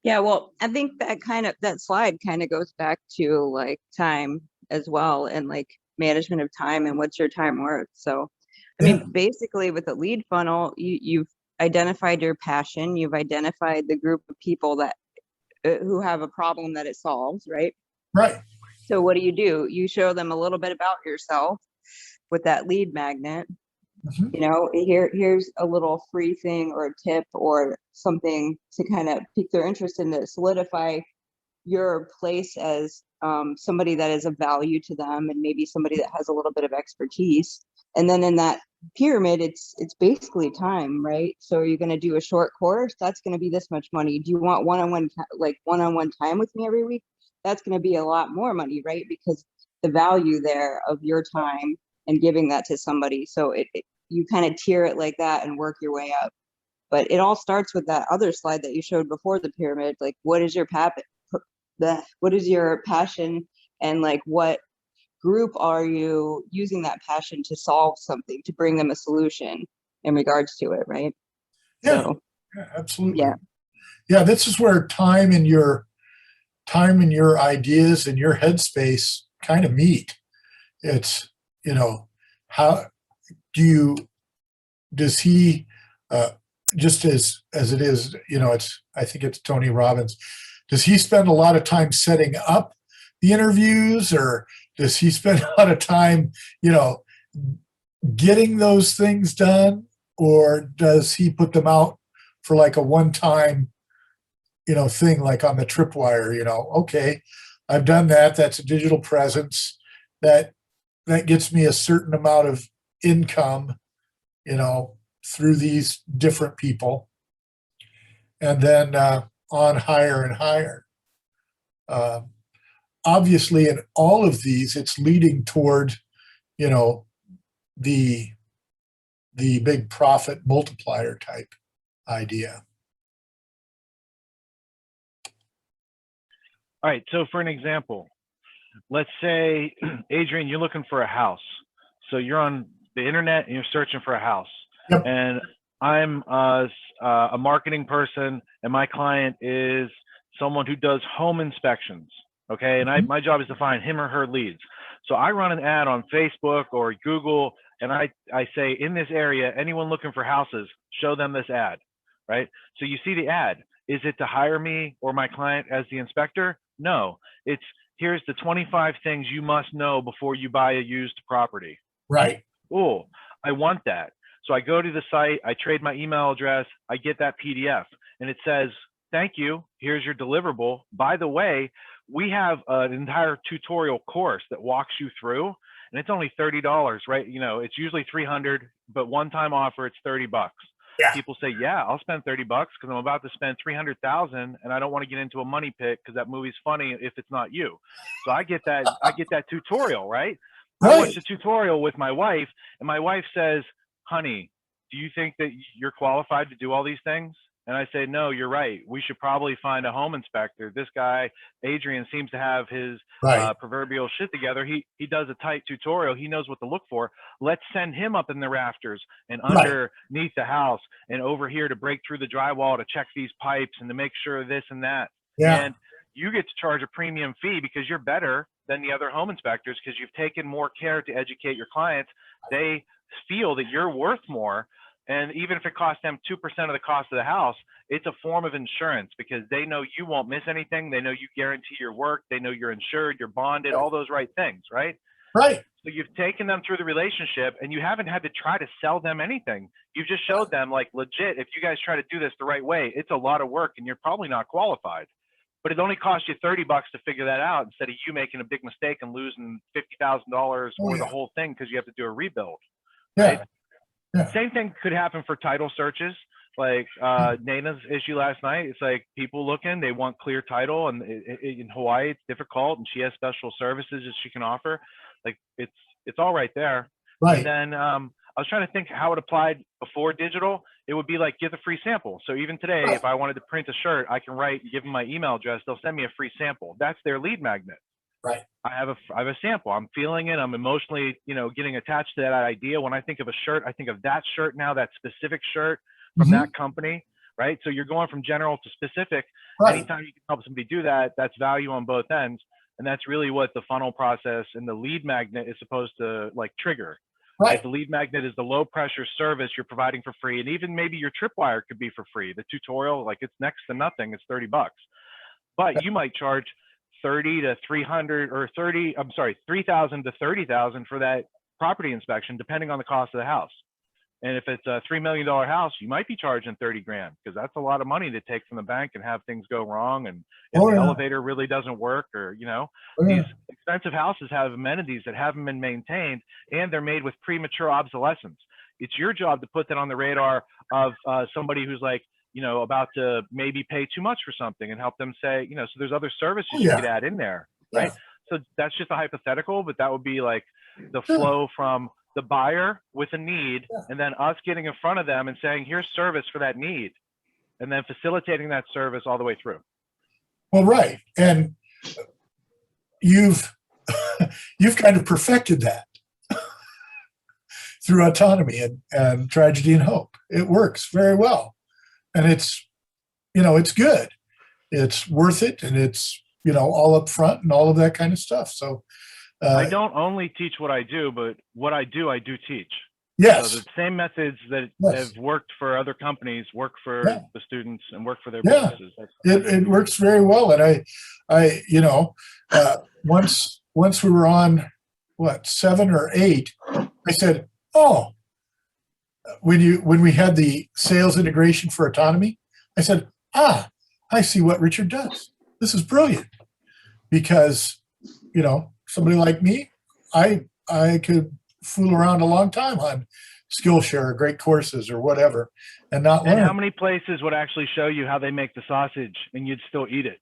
Yeah, well, I think that slide kind of goes back to like time as well, and like management of time and what's your time worth. So, I mean, basically with a lead funnel, you've identified your passion, you've identified the group of people that who have a problem that it solves, right? Right. So what do? You show them a little bit about yourself with that lead magnet. Mm-hmm. Here's a little free thing or a tip or something to kind of pique their interest in, to solidify your place as somebody that is of value to them, and maybe somebody that has a little bit of expertise. And then in that pyramid, it's basically time, right? So you're going to do a short course, that's going to be this much money. Do you want one-on-one time with me every week? That's going to be a lot more money, right? Because the value there of your time and giving that to somebody. So you kind of tier it like that and work your way up. But it all starts with that other slide that you showed before the pyramid. Like, what is your passion, and like what group are you using that passion to solve something, to bring them a solution in regards to it, right? Yeah, so, yeah, absolutely. Yeah, this is where time and your ideas and your headspace kind of meet. It's how does he just as it is, I think it's Tony Robbins, does he spend a lot of time setting up the interviews, or does he spend a lot of time getting those things done, or does he put them out for like a one-time thing like on the tripwire, okay, I've done that. That's a digital presence that gets me a certain amount of income, through these different people. And then on higher and higher. Obviously, in all of these, it's leading toward, the big profit multiplier type idea. All right. So for an example, let's say, Adrian, you're looking for a house. So you're on the internet and you're searching for a house. Yep. And I'm a marketing person, and my client is someone who does home inspections. Okay. And my job is to find him or her leads. So I run an ad on Facebook or Google, and I say, in this area, anyone looking for houses, show them this ad, right? So you see the ad. Is it to hire me or my client as the inspector? No, it's, here's the 25 things you must know before you buy a used property. Right. Oh, I want that. So I go to the site, I trade my email address, I get that PDF, and it says, thank you, here's your deliverable. By the way, we have an entire tutorial course that walks you through, and it's only $30, right? It's usually $300, but one-time offer, it's $30. Yeah. People say, yeah, I'll spend $30 because I'm about to spend $300,000, and I don't want to get into a money pit because that movie's funny if it's not you. So I get that tutorial, right? I watch the tutorial with my wife, and my wife says, honey, do you think that you're qualified to do all these things? And I say, no, you're right. We should probably find a home inspector. This guy, Adrian, seems to have his proverbial shit together. He does a tight tutorial. He knows what to look for. Let's send him up in the rafters and underneath the house and over here to break through the drywall to check these pipes and to make sure this and that. Yeah. And you get to charge a premium fee because you're better than the other home inspectors because you've taken more care to educate your clients. They feel that you're worth more. And even if it costs them 2% of the cost of the house, it's a form of insurance because they know you won't miss anything. They know you guarantee your work. They know you're insured, you're bonded, all those right things, right? Right. So you've taken them through the relationship and you haven't had to try to sell them anything. You've just showed them, like, legit, if you guys try to do this the right way, it's a lot of work and you're probably not qualified. But it only costs you $30 to figure that out instead of you making a big mistake and losing $50,000 or the whole thing because you have to do a rebuild. Right? Yeah. Same thing could happen for title searches. Like Nana's issue last night, it's like people looking, they want clear title, and in Hawaii it's difficult, and she has special services that she can offer. Like it's all right there. Right. And then I was trying to think how it applied before digital. It would be like, get the free sample. So even today, if I wanted to print a shirt, I can give them my email address. They'll send me a free sample. That's their lead magnet. Right. I have a sample. I'm feeling it. I'm emotionally, getting attached to that idea. When I think of a shirt, I think of that shirt now, that specific shirt from that company, right? So you're going from general to specific. Right. Anytime you can help somebody do that, that's value on both ends. And that's really what the funnel process and the lead magnet is supposed to trigger. Right. The lead magnet is the low pressure service you're providing for free. And even maybe your tripwire could be for free. The tutorial, it's next to nothing. It's $30. But you might charge 30 to 300 or 3,000 to 30,000 for that property inspection, depending on the cost of the house. And if it's a $3 million house, you might be charging 30 grand because that's a lot of money to take from the bank and have things go wrong. And if the elevator really doesn't work, or, these expensive houses have amenities that haven't been maintained, and they're made with premature obsolescence. It's your job to put that on the radar of somebody who's about to maybe pay too much for something and help them say, so there's other services you could add in there, right? So that's just a hypothetical, but that would be like the flow from the buyer with a need and then us getting in front of them and saying, here's service for that need, and then facilitating that service all the way through. Well, right. And you've kind of perfected that through autonomy and tragedy and hope. It works very well. And it's, it's good. It's worth it. And it's, all up front and all of that kind of stuff. So I don't only teach what I do, but what I do teach. Yes. So the same methods that have worked for other companies work for the students and work for their businesses. It works very well. And I once we were on 7 or 8, I said, when we had the sales integration for autonomy, I said, I see what Richard does. This is brilliant because, you know, somebody like me, I could fool around a long time on Skillshare or great courses or whatever and not learn. And how many places would actually show you how they make the sausage and you'd still eat it?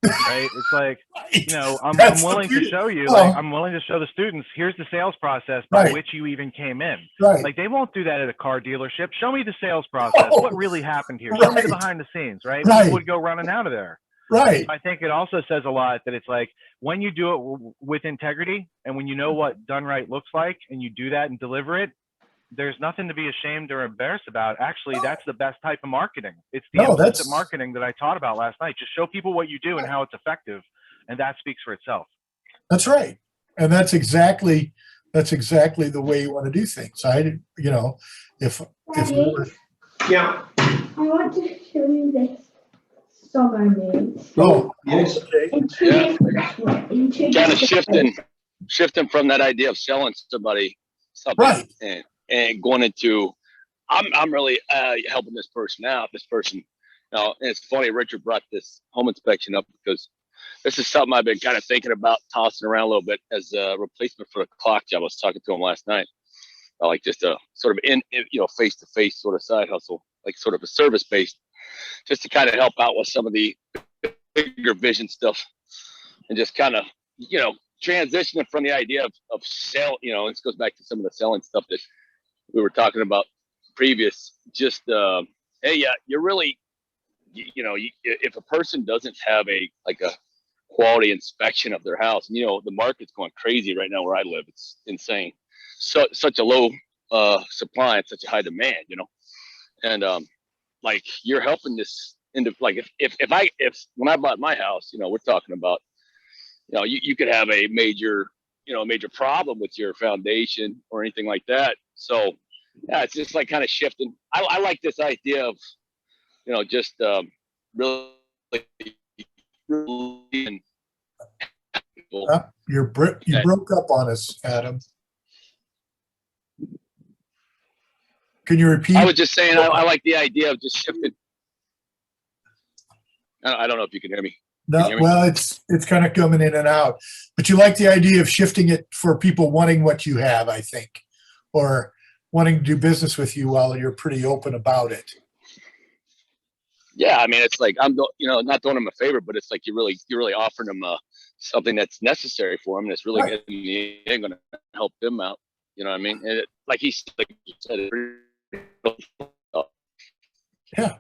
Right? It's like, Right. you know, I'm That's the willing to beauty. show you, Well, like, I'm willing to show the students, here's the sales process by Right. which you even came in. Right. Like, they won't do that at a car dealership. Show me the sales process. Oh, What really happened here? Show me the right. behind the scenes, right? Right. People would go running out of there. Right. I think it also says a lot that it's like, when you do it with integrity and when you know what done right looks like and you do that and deliver it, there's nothing to be ashamed or embarrassed about. Actually, that's the best type of marketing. It's the implicit marketing that I taught about last night. Just show people what you do and how it's effective, and that speaks for itself. That's right. And that's exactly the way you want to do things. You know, if we were, Yeah. I want to show you this song I made. oh, In two Yeah. different Kind of shifting from that idea of selling somebody something right. and going into, I'm really helping this person out. This person, now, and it's funny, Richard brought this home inspection up because this is something I've been kind of thinking about, tossing around a little bit as a replacement for the clock job. I was talking to him last night. I like just a sort of face-to-face sort of side hustle, like sort of a service-based, just to kind of help out with some of the bigger vision stuff and just kind of, you know, transitioning from the idea of sell, you know, this goes back to some of the selling stuff that we were talking about previous, just, hey, yeah, you're really, you know, if a person doesn't have a quality inspection of their house, and, you know, the market's going crazy right now where I live, it's insane. So such a low supply and such a high demand, you know, and like you're helping this into, like, if when I bought my house, you know, we're talking about, you know, you could have a major problem with your foundation or anything like that. So yeah, it's just like kind of shifting. I like this idea of, you know, just really You broke up on us, Adam. Can you repeat? I was just saying, I like the idea of just shifting. I don't know if you can hear me. No, well, it's kind of coming in and out, but you like the idea of shifting it for people wanting what you have, I think, or wanting to do business with you while you're pretty open about it. Yeah, I mean, it's like you know, not doing them a favor, but it's like you're really offering them something that's necessary for them, and it's really Right. going to help them out. You know what I mean? And like you said, Yeah,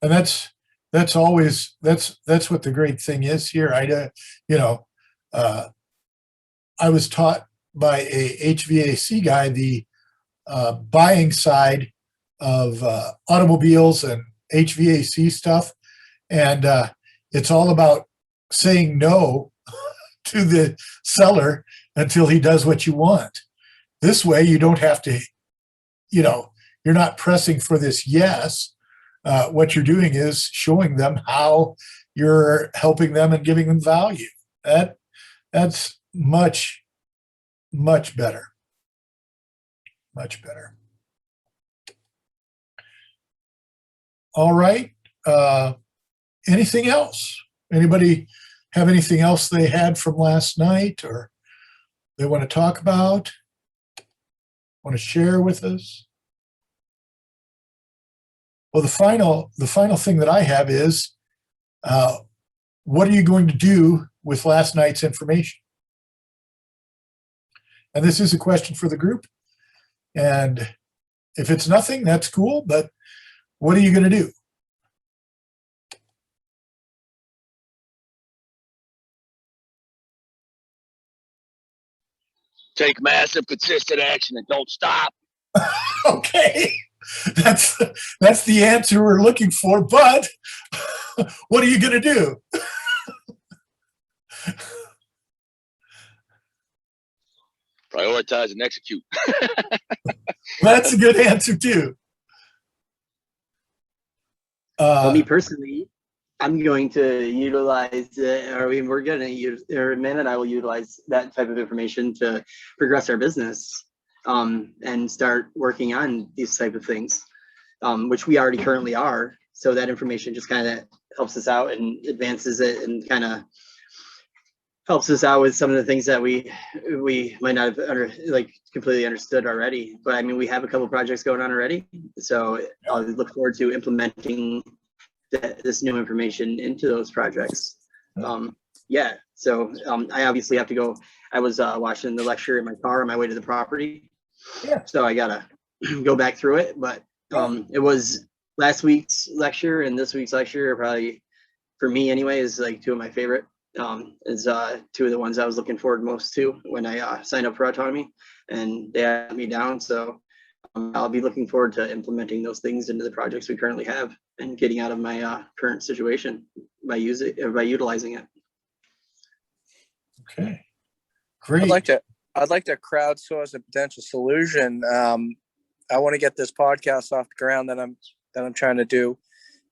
and that's always that's what the great thing is here. You know, I was taught by a HVAC guy the buying side of automobiles and HVAC stuff, and it's all about saying no to the seller until he does what you want. This way, you don't have to, you know, you're not pressing for this yes. What you're doing is showing them how you're helping them and giving them value. That's much, much better. Much better. All right. Anything else? Anybody have anything else they had from last night or they want to talk about? Want to share with us? Well, the final thing that I have is, what are you going to do with last night's information? And this is a question for the group. And if it's nothing, that's cool, but what are you going to do? take massive, consistent action and don't stop. Okay, that's the answer we're looking for, but what are you going to do? Prioritize and execute. That's a good answer too. Well, me personally, I'm going to utilize, we're going to use, or Amanda and I will utilize that type of information to progress our business, and start working on these type of things, which we already currently are. So that information just kind of helps us out and advances it and kind of helps us out with some of the things that we might not have completely understood already. But I mean, we have a couple projects going on already, so I'll look forward to implementing this new information into those projects. Yeah, so I obviously have to go. I was watching the lecture in my car on my way to the property, so I gotta go back through it. But it was last week's lecture and this week's lecture are probably, for me anyway, is like two of my favorite. Is two of the ones I was looking forward most to when I signed up for autonomy, and they had me down. So I'll be looking forward to implementing those things into the projects we currently have and getting out of my current situation by utilizing it. Okay, great. I'd like to crowdsource a potential solution. I want to get this podcast off the ground that I'm trying to do,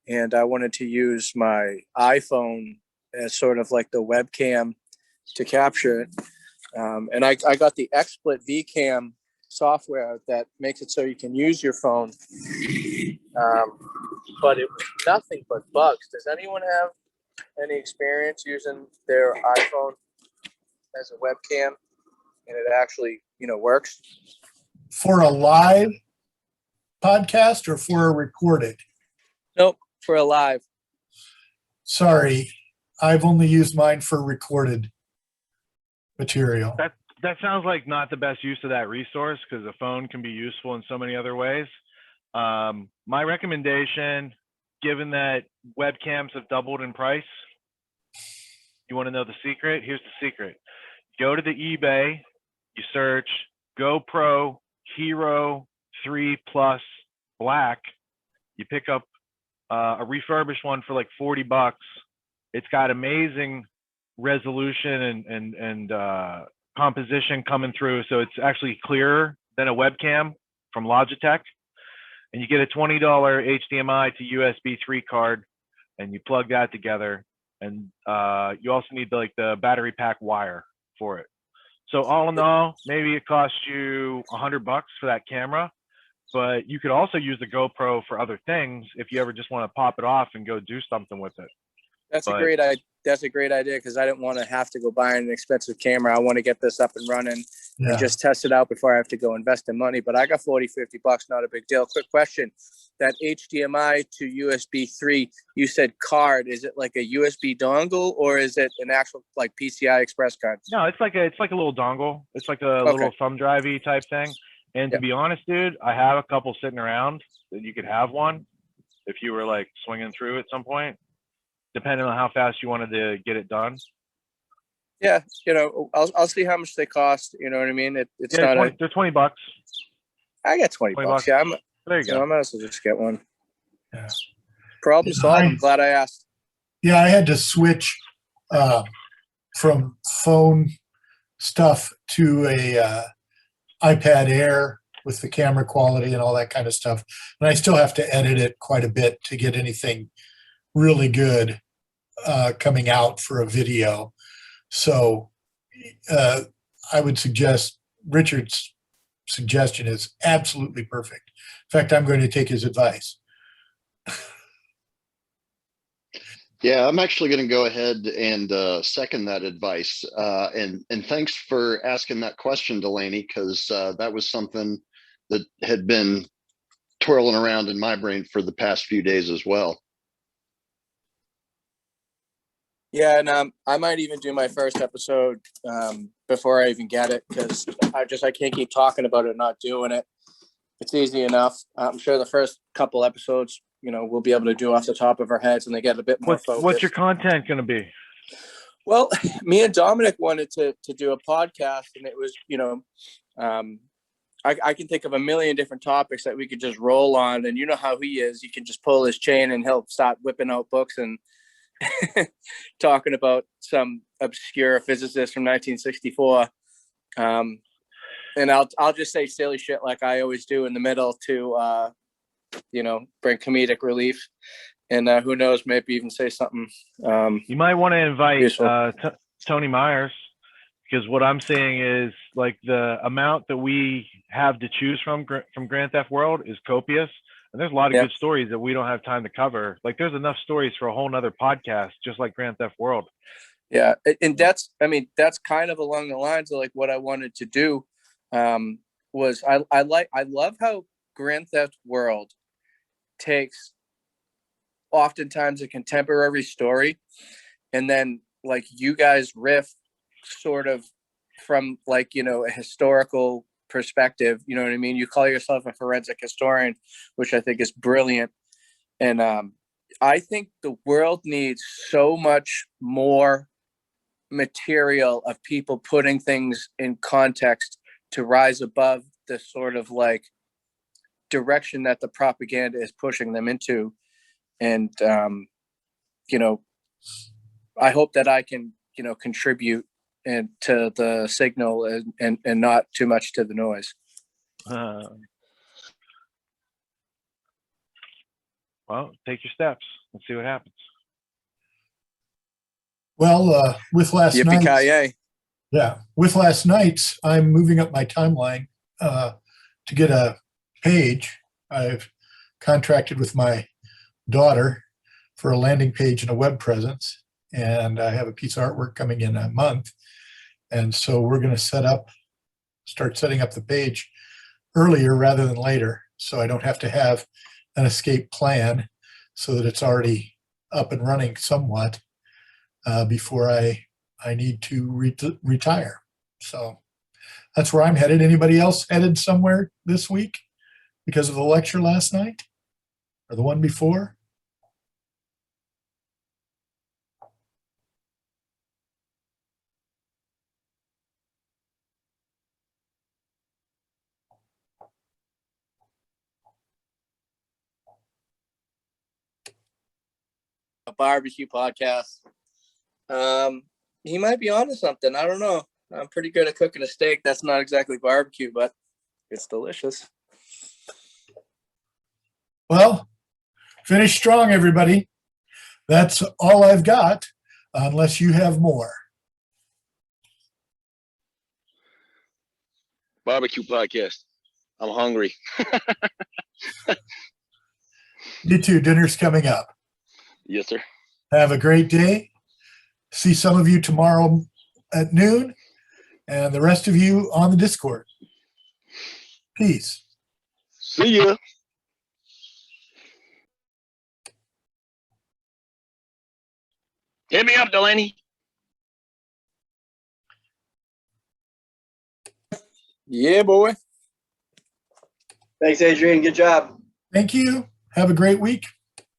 and I wanted to use my iPhone as sort of like the webcam to capture it. And I got the XSplit VCam software that makes it so you can use your phone. But it was nothing but bugs. Does anyone have any experience using their iPhone as a webcam and it actually, works? For a live podcast or for a recorded? Nope, for a live. Sorry, I've only used mine for recorded material. That sounds like not the best use of that resource, because the phone can be useful in so many other ways. My recommendation, given that webcams have doubled in price, you want to know the secret? Here's the secret. Go to the eBay, you search GoPro Hero 3 Plus Black. You pick up a refurbished one for like $40. It's got amazing resolution and composition coming through, so it's actually clearer than a webcam from Logitech. And you get a $20 HDMI to USB 3 card, and you plug that together. And you also need the battery pack wire for it. So all in all, maybe it costs you $100 for that camera, but you could also use the GoPro for other things if you ever just want to pop it off and go do something with it. That's a great idea, because I didn't want to have to go buy an expensive camera. I want to get this up and running and just test it out before I have to go invest in money. But I got $40, $50, not a big deal. Quick question. That HDMI to USB 3, you said card. Is it like a USB dongle, or is it an actual like PCI Express card? No, it's like a little dongle. It's like a little thumb drive-y type thing. And to be honest, dude, I have a couple sitting around that you could have one if you were like swinging through at some point, depending on how fast you wanted to get it done. Yeah, I'll see how much they cost. You know what I mean? It's not they're $20. I got $20. Yeah, there you go. I might as well just get one. Yeah. Problem solved. I'm glad I asked. Yeah, I had to switch from phone stuff to a iPad Air with the camera quality and all that kind of stuff. And I still have to edit it quite a bit to get anything really good coming out for a video. So I would suggest Richard's suggestion is absolutely perfect. In fact, I'm going to take his advice. Yeah, I'm actually going to go ahead and second that advice. And thanks for asking that question, Delaney, because that was something that had been twirling around in my brain for the past few days as well. Yeah, and I might even do my first episode before I even get it, because I can't keep talking about it and not doing it. It's easy enough. I'm sure the first couple episodes, we'll be able to do off the top of our heads, and they get a bit more focused. What's your content going to be? Well, me and Dominic wanted to do a podcast, and it was, I can think of a million different topics that we could just roll on. And you know how he is. You can just pull his chain and he'll start whipping out books and talking about some obscure physicist from 1964. And I'll just say silly shit like I always do in the middle to, bring comedic relief. And who knows, maybe even say something. You might want to invite Tony Myers, because what I'm seeing is like the amount that we have to choose from Grand Theft World is copious. And there's a lot of Yeah. good stories that we don't have time to cover. Like there's enough stories for a whole nother podcast, just like Grand Theft World. Yeah, and that's kind of along the lines of like what I wanted to do. Was I love how Grand Theft World takes oftentimes a contemporary story, and then like you guys riff sort of from like, you know, a historical perspective. You know what I mean? You call yourself a forensic historian, which I think is brilliant. And I think the world needs so much more material of people putting things in context to rise above the sort of like direction that the propaganda is pushing them into. And you know, I hope that I can, you know, contribute and to the signal and not too much to the noise. Well, take your steps and see what happens. Well, with last night's, Yippee-ki-yay. yeah, with last night's, I'm moving up my timeline to get a page. I've contracted with my daughter for a landing page and a web presence, and I have a piece of artwork coming in a month. And so we're going to start setting up the page earlier rather than later, so I don't have to have an escape plan, so that it's already up and running somewhat before I need to retire. So that's where I'm headed. Anybody else headed somewhere this week because of the lecture last night or the one before? A barbecue podcast. He might be onto something. I don't know. I'm pretty good at cooking a steak. That's not exactly barbecue, but it's delicious. Well, finish strong, everybody. That's all I've got, unless you have more. Barbecue podcast. I'm hungry. You too. Dinner's coming up. Yes, sir. Have a great day. See some of you tomorrow at noon, and the rest of you on the Discord. Peace. See ya. Hit me up, Delaney. Yeah, boy. Thanks, Adrian. Good job. Thank you. Have a great week.